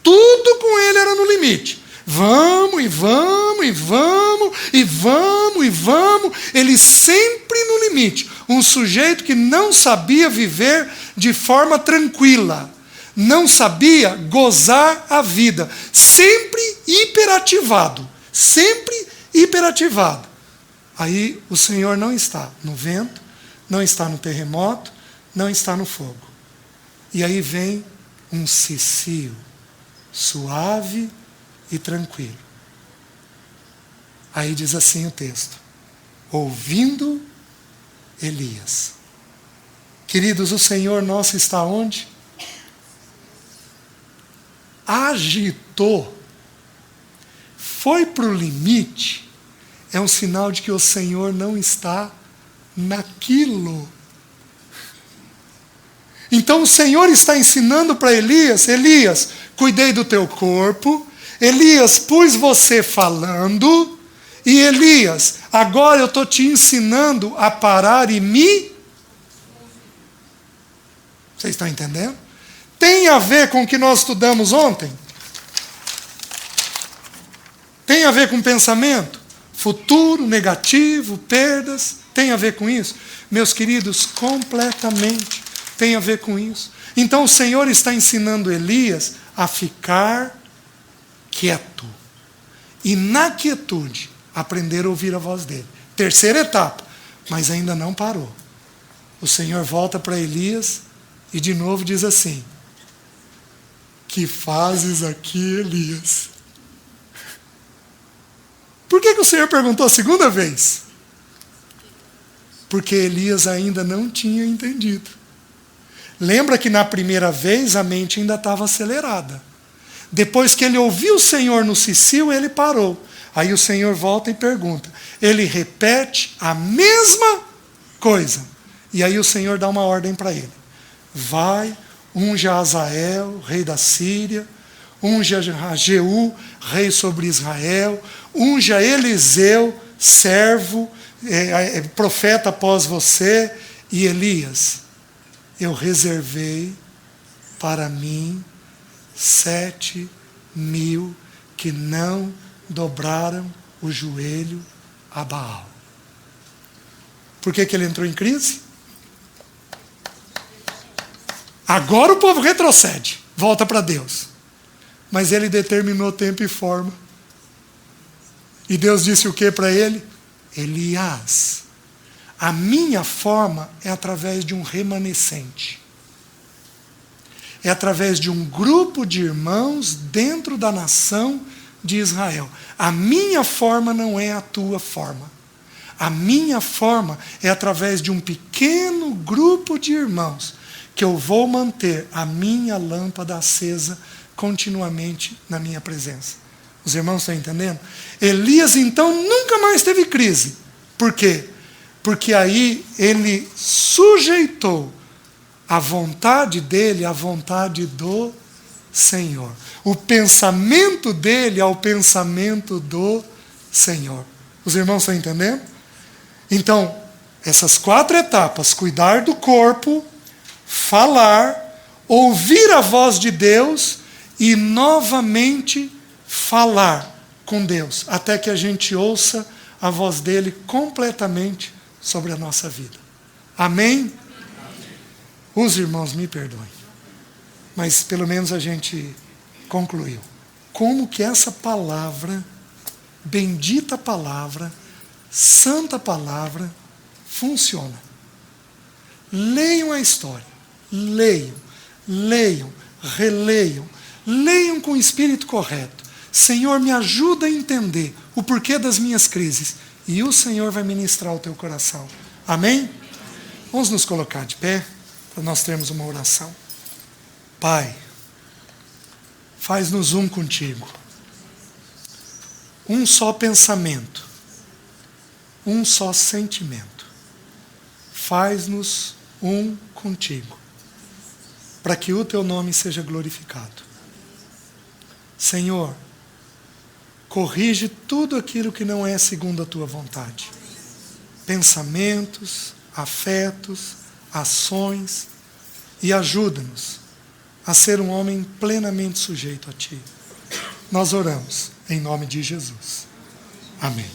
A: tudo com ele era no limite. Vamos, e vamos, e vamos, e vamos, e vamos. Ele sempre no limite. Um sujeito que não sabia viver de forma tranquila. Não sabia gozar a vida. Sempre hiperativado. Sempre hiperativado. Aí o Senhor não está no vento, não está no terremoto, não está no fogo. E aí vem um cicio suave e tranquilo. Aí diz assim o texto: ouvindo Elias. Queridos, o Senhor nosso está onde? Agitou. Foi para o limite. É um sinal de que o Senhor não está naquilo. Então o Senhor está ensinando para Elias: Elias, cuidei do teu corpo. Elias, pus você falando. E Elias, agora eu estou te ensinando a parar e me... Vocês estão entendendo? Tem a ver com o que nós estudamos ontem? Tem a ver com pensamento? Futuro, negativo, perdas, tem a ver com isso? Meus queridos, completamente tem a ver com isso. Então o Senhor está ensinando Elias a ficar quieto. E na quietude, aprender a ouvir a voz dele. Terceira etapa, mas ainda não parou. O Senhor volta para Elias e de novo diz assim: que fazes aqui, Elias? Por que o Senhor perguntou a segunda vez? Porque Elias ainda não tinha entendido. Lembra que na primeira vez a mente ainda estava acelerada. Depois que ele ouviu o Senhor no cicio, ele parou. Aí o Senhor volta e pergunta. Ele repete a mesma coisa. E aí o Senhor dá uma ordem para ele. Vai, unge a Azael, rei da Síria, unge a Jeú, rei sobre Israel, unge a Eliseu, servo, profeta após você, e Elias, eu reservei para mim 7.000 que não dobraram o joelho a Baal. Por que ele entrou em crise? Agora o povo retrocede, volta para Deus. Mas ele determinou tempo e forma. E Deus disse o que para ele? Elias, a minha forma é através de um remanescente. É através de um grupo de irmãos dentro da nação de Israel. A minha forma não é a tua forma. A minha forma é através de um pequeno grupo de irmãos que eu vou manter a minha lâmpada acesa continuamente na minha presença. Os irmãos estão entendendo? Elias então nunca mais teve crise. Por quê? Porque aí ele sujeitou a vontade dele à vontade do Senhor. O pensamento dele ao pensamento do Senhor. Os irmãos estão entendendo? Então, essas 4 etapas: cuidar do corpo, falar, ouvir a voz de Deus e novamente falar com Deus, até que a gente ouça a voz dele completamente sobre a nossa vida. Amém? Os irmãos me perdoem, mas pelo menos a gente concluiu. Como que essa palavra, bendita palavra, santa palavra, funciona. Leiam a história. Leiam, releiam, leiam com o espírito correto. Senhor, me ajuda a entender o porquê das minhas crises. E o Senhor vai ministrar o teu coração. Amém? Vamos nos colocar de pé, para nós termos uma oração. Pai, faz-nos um contigo. Um só pensamento. Um só sentimento. Faz-nos um contigo, para que o teu nome seja glorificado. Senhor, corrige tudo aquilo que não é segundo a tua vontade. Pensamentos, afetos, ações, e ajuda-nos a ser um homem plenamente sujeito a ti. Nós oramos em nome de Jesus. Amém.